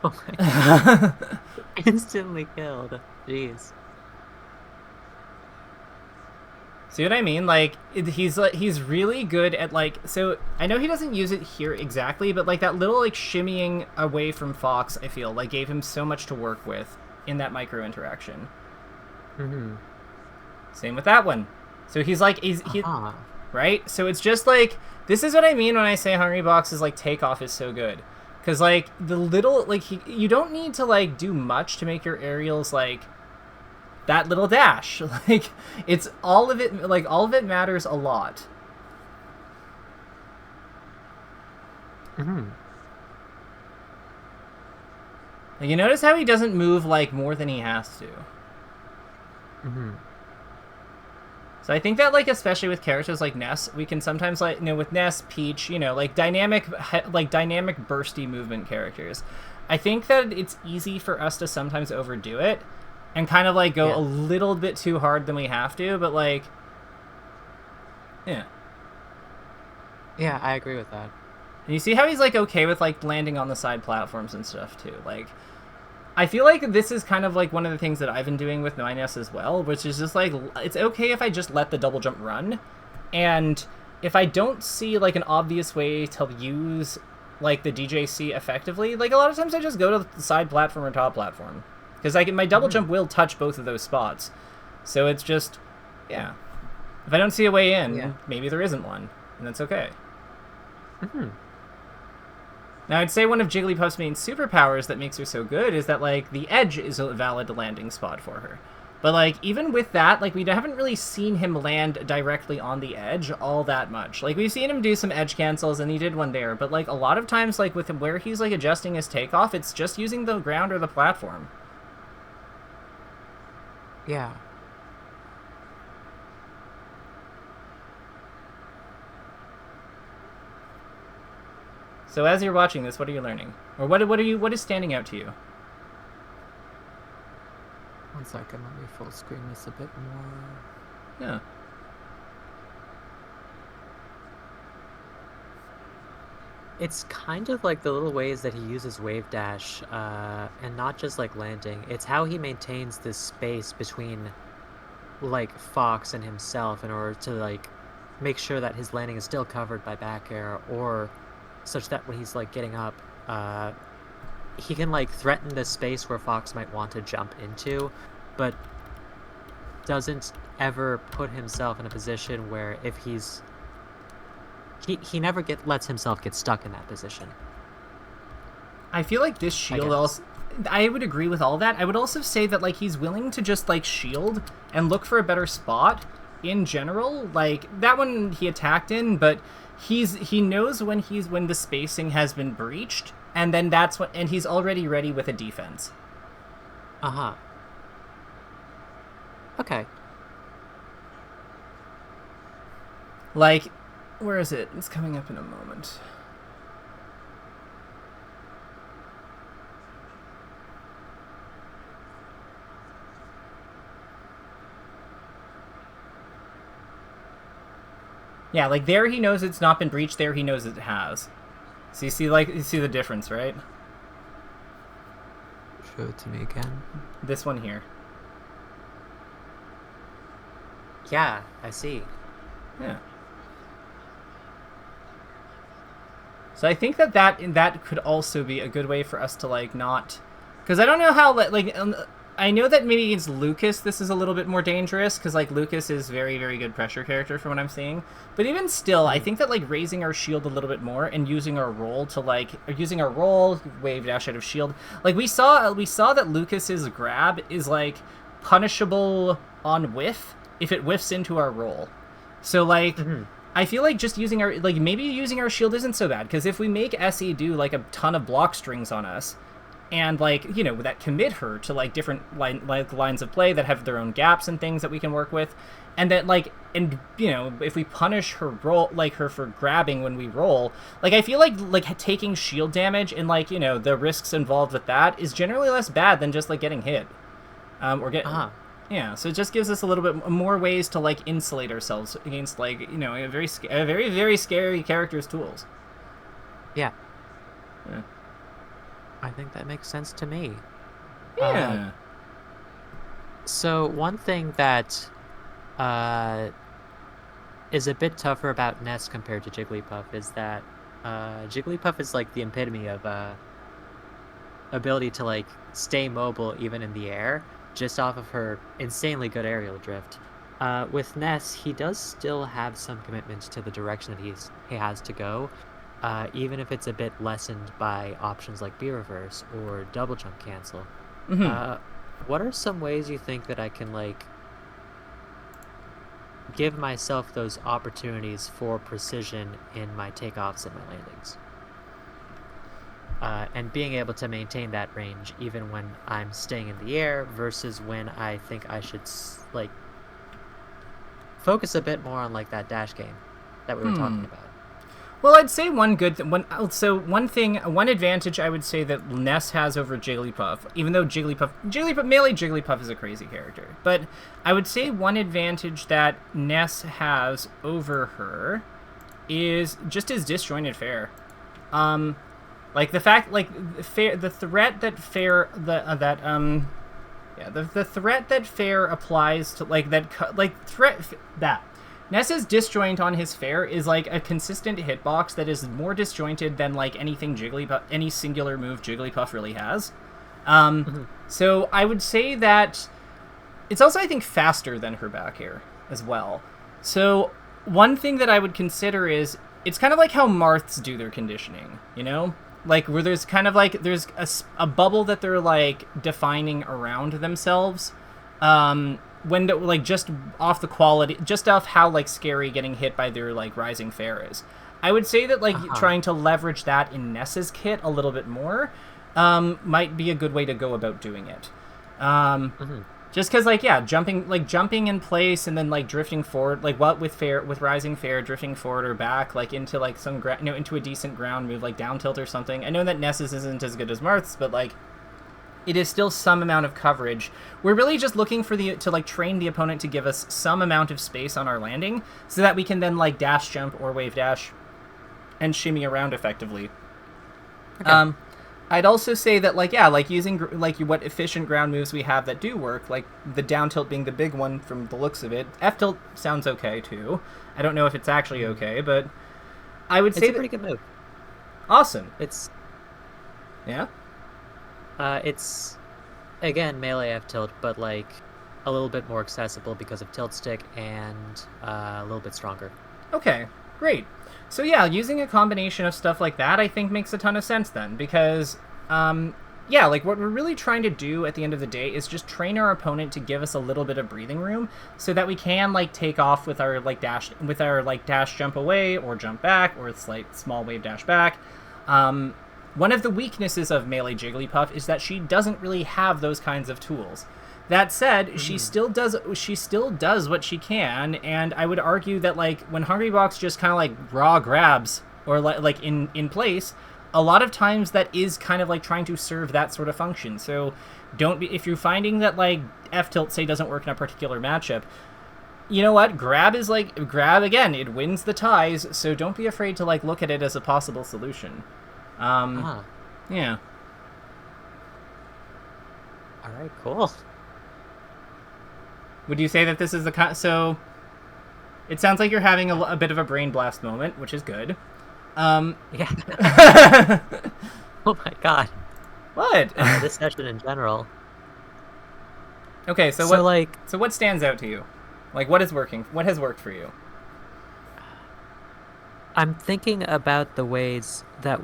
Oh my god. Instantly killed. Jeez. See what I mean? Like, he's really good at, like, so I know he doesn't use it here exactly, but, like, that little, like, shimmying away from Fox, I feel, like, gave him so much to work with in that micro interaction. Same with that one. So he's, like, right? So it's just, like, this is what I mean when I say Hungrybox's, like, takeoff is so good. Because, like, the little, like, you don't need to, like, do much to make your aerials, like, that little dash. Like, it's all of it, like, all of it matters a lot. Like, you notice how he doesn't move, like, more than he has to. So I think that, like, especially with characters like Ness, we can sometimes, like, you know, with Ness, Peach, you know, like, dynamic bursty movement characters. I think that it's easy for us to sometimes overdo it and kind of, like, go a little bit too hard than we have to, but, like, yeah. Yeah, I agree with that. And you see how he's, like, okay with, like, landing on the side platforms and stuff, too. Like, I feel like this is kind of, like, one of the things that I've been doing with my Ness as well, which is just, like, it's okay if I just let the double jump run, and if I don't see, like, an obvious way to use, like, the DJC effectively, like, a lot of times I just go to the side platform or top platform. Because my double jump will touch both of those spots. So it's just, yeah. If I don't see a way in, maybe there isn't one, and that's okay. Now, I'd say one of Jigglypuff's main superpowers that makes her so good is that, like, the edge is a valid landing spot for her. But, like, even with that, like, we haven't really seen him land directly on the edge all that much. Like, we've seen him do some edge cancels, and he did one there. But, like, a lot of times, like, with him, where he's, like, adjusting his takeoff, it's just using the ground or the platform. Yeah. So as you're watching this, what are you learning? Or what is standing out to you? One second, let me full screen this a bit more. Yeah. It's kind of like the little ways that he uses wave dash, and not just like landing. It's how he maintains this space between like Fox and himself in order to like make sure that his landing is still covered by back air, or such that when he's like getting up, he can like threaten the space where Fox might want to jump into, but doesn't ever put himself in a position where if he never lets himself get stuck in that position. I feel like this shield also, I would agree with all that. I would also say that like he's willing to just like shield and look for a better spot in general. Like that one he attacked in, but he knows when the spacing has been breached, and then and he's already ready with a defense. Okay. Like, where is it? It's coming up in a moment. Yeah, like there he knows it's not been breached, there he knows it has. So you see the difference, right? Show it to me again. This one here. Yeah, I see. Yeah. So I think that could also be a good way for us to like not, because I don't know how like I know that maybe against Lucas this is a little bit more dangerous because like Lucas is very, very good pressure character from what I'm seeing, but even still I think that like raising our shield a little bit more and using our roll to like wave dash out of shield, like we saw that Lucas's grab is like punishable on whiff if it whiffs into our roll. So like I feel like just using maybe using our shield isn't so bad, because if we make SE do like a ton of block strings on us and like, you know, that commit her to like different lines of play that have their own gaps and things that we can work with, and that like, and you know, if we punish her roll, like her for grabbing when we roll, like I feel like taking shield damage and like, you know, the risks involved with that is generally less bad than just like getting hit or get yeah, so it just gives us a little bit more ways to like insulate ourselves against like, you know, a very very scary character's tools. Yeah. Yeah. I think that makes sense to me. Yeah. So one thing that is a bit tougher about Ness compared to Jigglypuff is that Jigglypuff is like the epitome of ability to like stay mobile even in the air, just off of her insanely good aerial drift. With Ness, he does still have some commitment to the direction that he has to go, even if it's a bit lessened by options like B-reverse or double jump cancel. What are some ways you think that I can like give myself those opportunities for precision in my takeoffs and my landings? And being able to maintain that range even when I'm staying in the air versus when I think I should like focus a bit more on like that dash game that we were talking about. Well, I'd say one advantage I would say that Ness has over Jigglypuff, even though Melee Jigglypuff is a crazy character, but I would say one advantage that Ness has over her is just his disjointed fair. Like the fact, like the threat that fair applies to like that, like that Ness's disjoint on his fair is like a consistent hitbox that is more disjointed than like anything any singular move Jigglypuff really has. Mhm. So I would say that it's also, I think, faster than her back air as well. So one thing that I would consider is it's kind of like how Marths do their conditioning, you know? Like where there's kind of like there's a bubble that they're like defining around themselves. When like just off the quality, just off how like scary getting hit by their like rising fair is. I would say that like Uh-huh. trying to leverage that in Ness's kit a little bit more might be a good way to go about doing it. Um, Mhm. just because like yeah, jumping in place and then like drifting forward, like what with rising fair, drifting forward or back like into like some into a decent ground move like down tilt or something. I know that Ness's isn't as good as Marth's, but like it is still some amount of coverage. We're really just looking for to like train the opponent to give us some amount of space on our landing so that we can then like dash jump or wave dash and shimmy around effectively. Okay. I'd also say that like yeah, like using like what efficient ground moves we have that do work, like the down tilt being the big one from the looks of it. F tilt sounds okay too. I don't know if it's actually Mhm. okay, but I would It's say a that pretty good move. awesome. It's Yeah. it's again melee F tilt, but like a little bit more accessible because of tilt stick and a little bit stronger. Okay, great. So yeah, using a combination of stuff like that, I think makes a ton of sense then, because yeah, like what we're really trying to do at the end of the day is just train our opponent to give us a little bit of breathing room, so that we can like take off with our dash jump away or jump back or slight small wave dash back. One of the weaknesses of melee Jigglypuff is that she doesn't really have those kinds of tools. That said, Mhm. she still does what she can, and I would argue that like when Hungrybox just kind of like raw grabs or like in place, a lot of times that is kind of like trying to serve that sort of function. So don't be if you're finding that like F tilt say doesn't work in a particular matchup, you know what? Grab again. It wins the ties, so don't be afraid to like look at it as a possible solution. Um, Ah, yeah. all right, cool. Would you say that this is the so? It sounds like you're having a bit of a brain blast moment, which is good. Um, Yeah. Oh my God. what? This session in general. Okay, so So what? like, So what stands out to you? Like, what is working? What has worked for you? I'm thinking about the ways that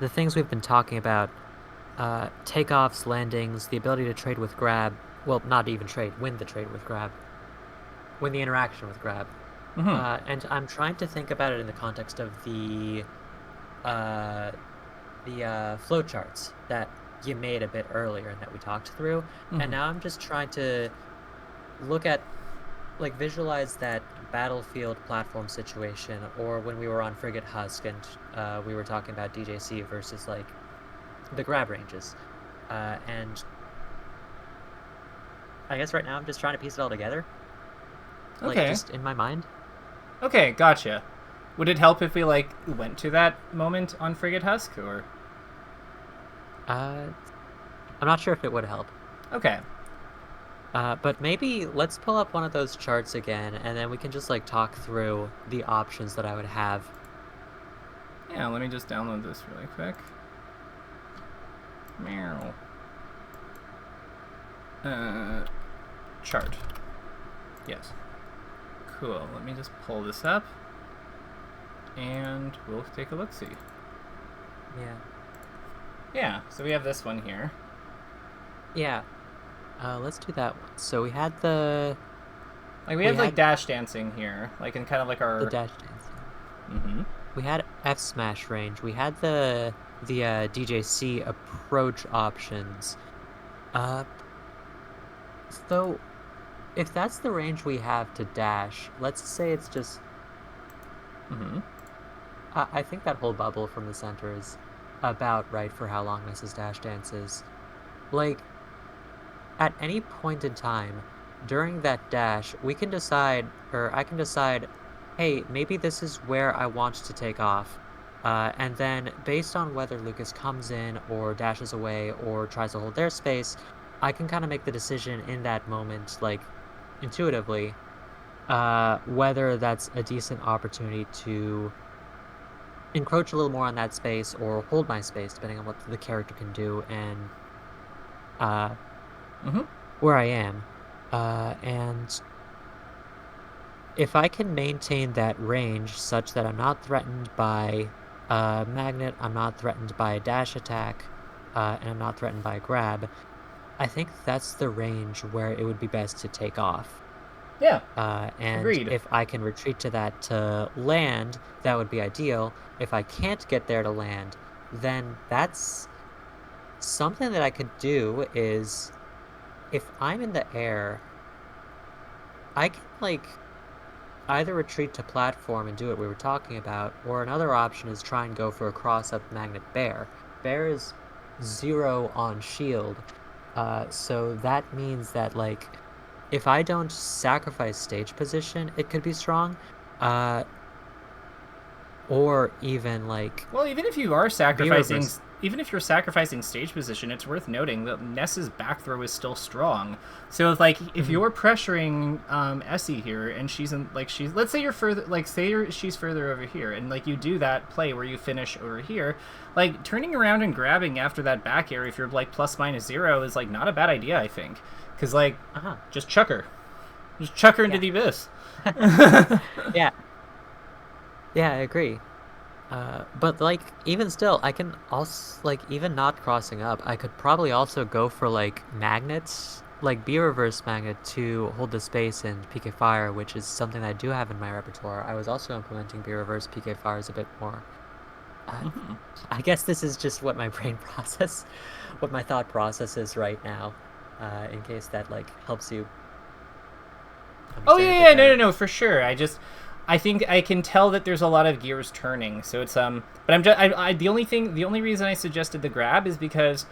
the things we've been talking about, takeoffs, landings, the ability to trade with grab. Well, not even trade, win the trade with grab, win the interaction with grab. Mm-hmm. And I'm trying to think about it in the context of uh, the flow charts that you made a bit earlier and that we talked through. And Mm-hmm. now I'm just trying to look at like visualize that battlefield platform situation, or when we were on Frigate Husk and we were talking about DJC versus like the grab ranges. And I guess right now I'm just trying to piece it all together, like Okay. just in my mind. Okay. Gotcha. Would it help if we like went to that moment on Frigate Husk or? Uh, I'm not sure if it would help. Okay. But maybe let's pull up one of those charts again, and then we can just like talk through the options that I would have. Yeah. Let me just download this really quick. Meow. Uh, chart. Yes. Cool. Let me just pull this up, and we'll take a look. See. Yeah. Yeah. So we have this one here. Yeah. Let's do that one. So we had the Like we we have like had dash dancing here, like in kind of like the our. dash dancing. Mm-hmm. We had F smash range. We had the DJC approach options. Uh, so if that's the range we have to dash, let's say it's just. Mm-hmm. I think that whole bubble from the center is about right for how long Mrs. Dash Dance is. Like, at any point in time during that dash, we can decide, or I can decide, hey, maybe this is where I want to take off. And then, based on whether Lucas comes in or dashes away or tries to hold their space, I can kind of make the decision in that moment, like intuitively, whether that's a decent opportunity to encroach a little more on that space or hold my space, depending on what the character can do, and Mm-hmm. where I am. And if I can maintain that range such that I'm not threatened by a magnet, I'm not threatened by a dash attack, and I'm not threatened by a grab, I think that's the range where it would be best to take off. Yeah. And Agreed. if I can retreat to that to land, that would be ideal. If I can't get there to land, then that's something that I could do is if I'm in the air, I can like either retreat to platform and do what we were talking about, or another option is try and go for a cross-up magnet bear. Bear is 0 on shield, so that means that like if I don't sacrifice stage position, it could be strong. Or even like Well, even if you're sacrificing stage position, it's worth noting that Ness's back throw is still strong. So if you're pressuring Essie here and she's in let's say you're further she's further over here and like you do that play where you finish over here, like turning around and grabbing after that back air if you're like ±0 is like not a bad idea, I think. Cuz like just chuck her. Just chuck her into the abyss. Yeah. Yeah, I agree. But like even still, I can also like even not crossing up, I could probably also go for like magnets, like B reverse magnet to hold the space in PK Fire, which is something that I do have in my repertoire. I was also implementing B reverse PK Fires a bit more. I guess this is just what my what my thought process is right now. In case that like helps you. Oh yeah, no, for sure. I think I can tell that there's a lot of gears turning. So it's but the only reason I suggested the grab is because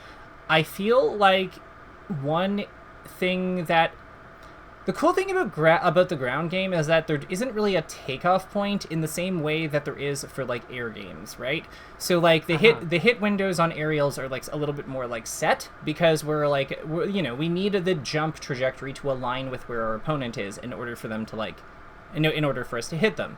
I feel like one thing that the cool thing about the ground game is that there isn't really a takeoff point in the same way that there is for like air games, right? So like the hit windows on aerials are like a little bit more like set because we need the jump trajectory to align with where our opponent is in order for them to like in order for us to hit them.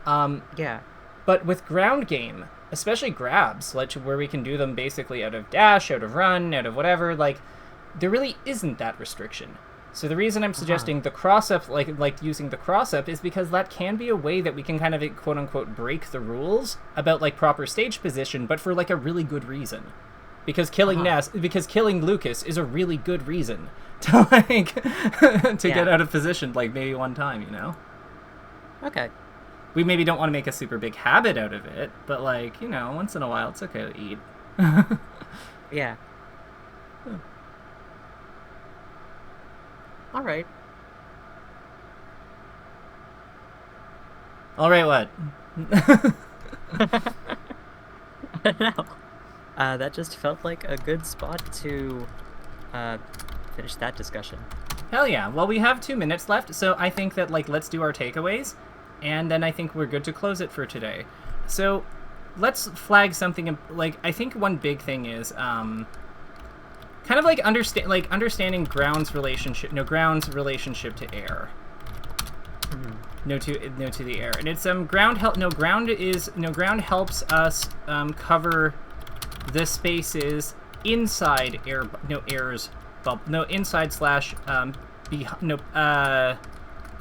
Yeah. But with ground game, especially grabs, where we can do them basically out of dash, out of run, out of whatever, like there really isn't that restriction. So the reason I'm suggesting the cross-up, like using the cross-up, is because that can be a way that we can kind of quote-unquote break the rules about like proper stage position, but for like a really good reason. Because killing Lucas is a really good reason to get out of position like maybe one time, you know? Okay. We maybe don't want to make a super big habit out of it, but like, you know, once in a while it's okay to eat. Yeah. All right. All right, what? I don't know. That just felt like a good spot to finish that discussion. Hell yeah. Well, we have 2 minutes left, so I think that like let's do our takeaways, and then I think we're good to close it for today. So let's flag something. Like I think one big thing is kind of like understanding ground's relationship to air. No to the air, and it's ground helps us cover the spaces inside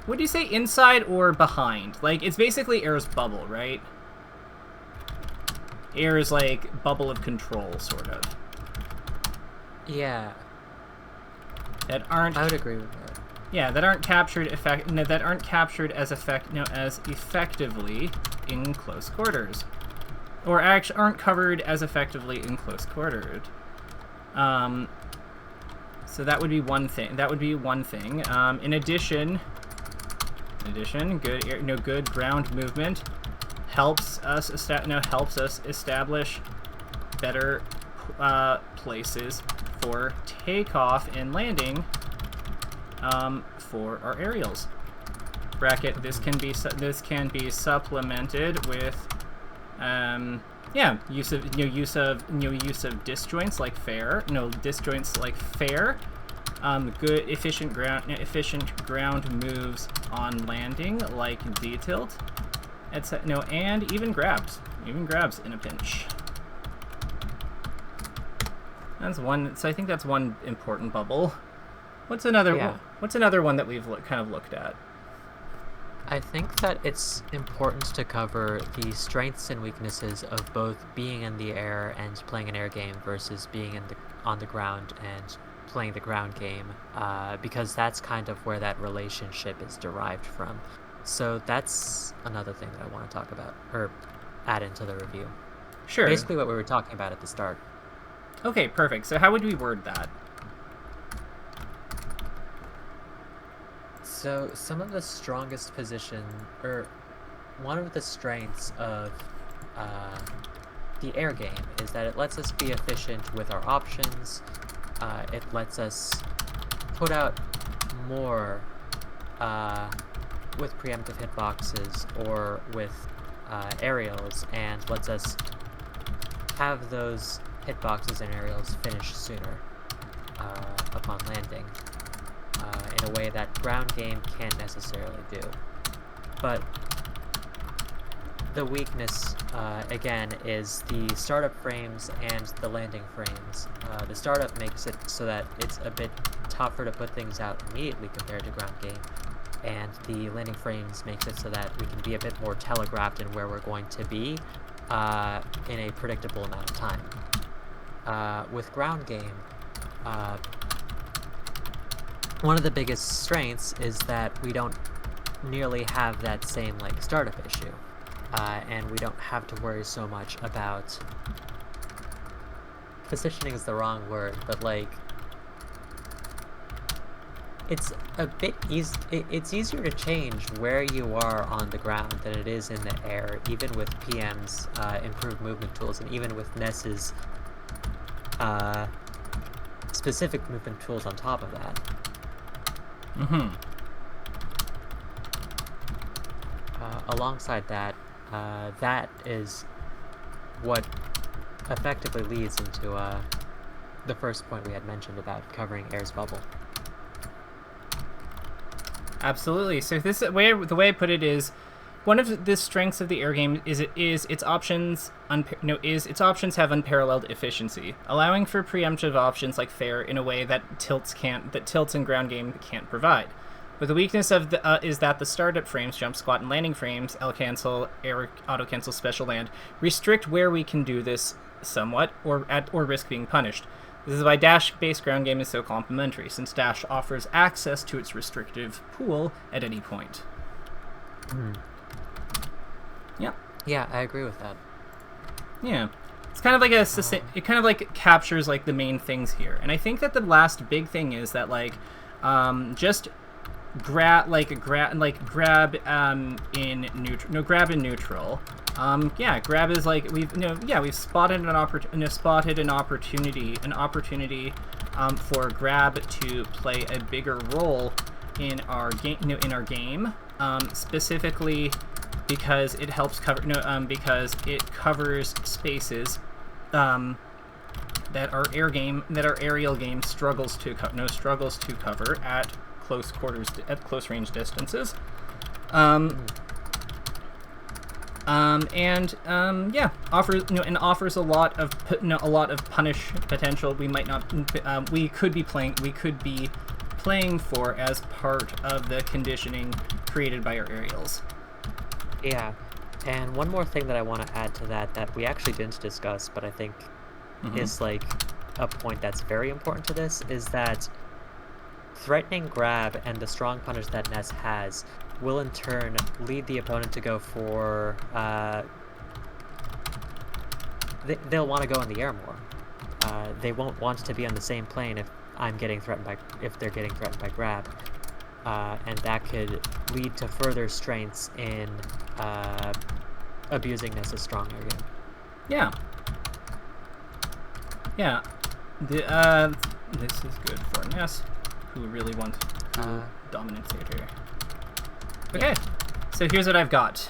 what do you say, inside or behind? Like it's basically air's bubble, right? Air is like bubble of control, sort of. Yeah. I would agree with that. Yeah, that aren't captured as effectively in close quarters, or actually aren't covered as effectively in close quarters. So that would be one thing. In addition, good ground movement helps us establish better places for takeoff and landing for our aerials. Bracket. This can be supplemented with use of disjoints like fair. Good efficient ground moves on landing like D-tilt, etc. And even grabs in a pinch. That's one. So I think that's one important bubble. What's another? Yeah. What's another one that we've kind of looked at? I think that it's important to cover the strengths and weaknesses of both being in the air and playing an air game versus being on the ground and playing the ground game, because that's kind of where that relationship is derived from. So that's another thing that I want to talk about, or add into the review. Sure. Basically what we were talking about at the start. Okay, perfect. So how would we word that? So some of the strongest position, or one of the strengths of the air game is that it lets us be efficient with our options. It lets us put out more with preemptive hitboxes or with aerials, and lets us have those hitboxes and aerials finish sooner upon landing. In a way that ground game can't necessarily do. But the weakness, again, is the startup frames and the landing frames. The startup makes it so that it's a bit tougher to put things out immediately compared to ground game, and the landing frames makes it so that we can be a bit more telegraphed in where we're going to be in a predictable amount of time. With ground game, one of the biggest strengths is that we don't nearly have that same like startup issue, and we don't have to worry so much about positioning is the wrong word, but like it's a bit easy. It's easier to change where you are on the ground than it is in the air, even with PM's improved movement tools, and even with Ness's specific movement tools on top of that. Alongside that, that is what effectively leads into the first point we had mentioned about covering air's bubble. Absolutely. So the way I put it is, one of the strengths of the air game is its options have unparalleled efficiency, allowing for preemptive options like fair in a way that tilts and ground game can't provide. But the weakness of is that the startup frames, jump, squat, and landing frames, L cancel, air auto cancel, special land, restrict where we can do this somewhat, or risk being punished. This is why Dash-based ground game is so complementary, since Dash offers access to its restrictive pool at any point. Yeah. Yeah, I agree with that. Yeah. It's kind of like it kind of like captures like the main things here. And I think that the last big thing is that like just grab in neutral. Yeah, grab is like we've spotted an opportunity for grab to play a bigger role in our game, specifically because it helps because it covers spaces that our aerial game struggles to cover at close range distances. Offers a lot of punish potential we could be playing for as part of the conditioning created by our aerials. Yeah, and one more thing that I want to add to that we actually didn't discuss, but I think is like a point that's very important to this, is that threatening grab and the strong punish that Ness has will in turn lead the opponent to go for they'll want to go in the air more. They won't want to be on the same plane if they're getting threatened by grab, and that could lead to further strengths in abusing Ness's strong air game. Yeah. This is good for Ness, who really wants dominance theater. Okay, so here's what I've got.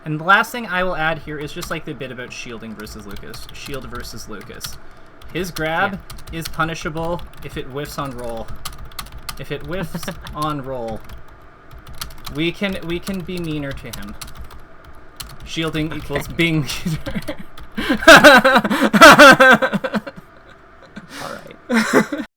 And the last thing I will add here is just like the bit about shielding versus Lucas. Shield versus Lucas. His grab is punishable if it whiffs on roll. If it whiffs on roll, we can be meaner to him. Shielding equals being meaner.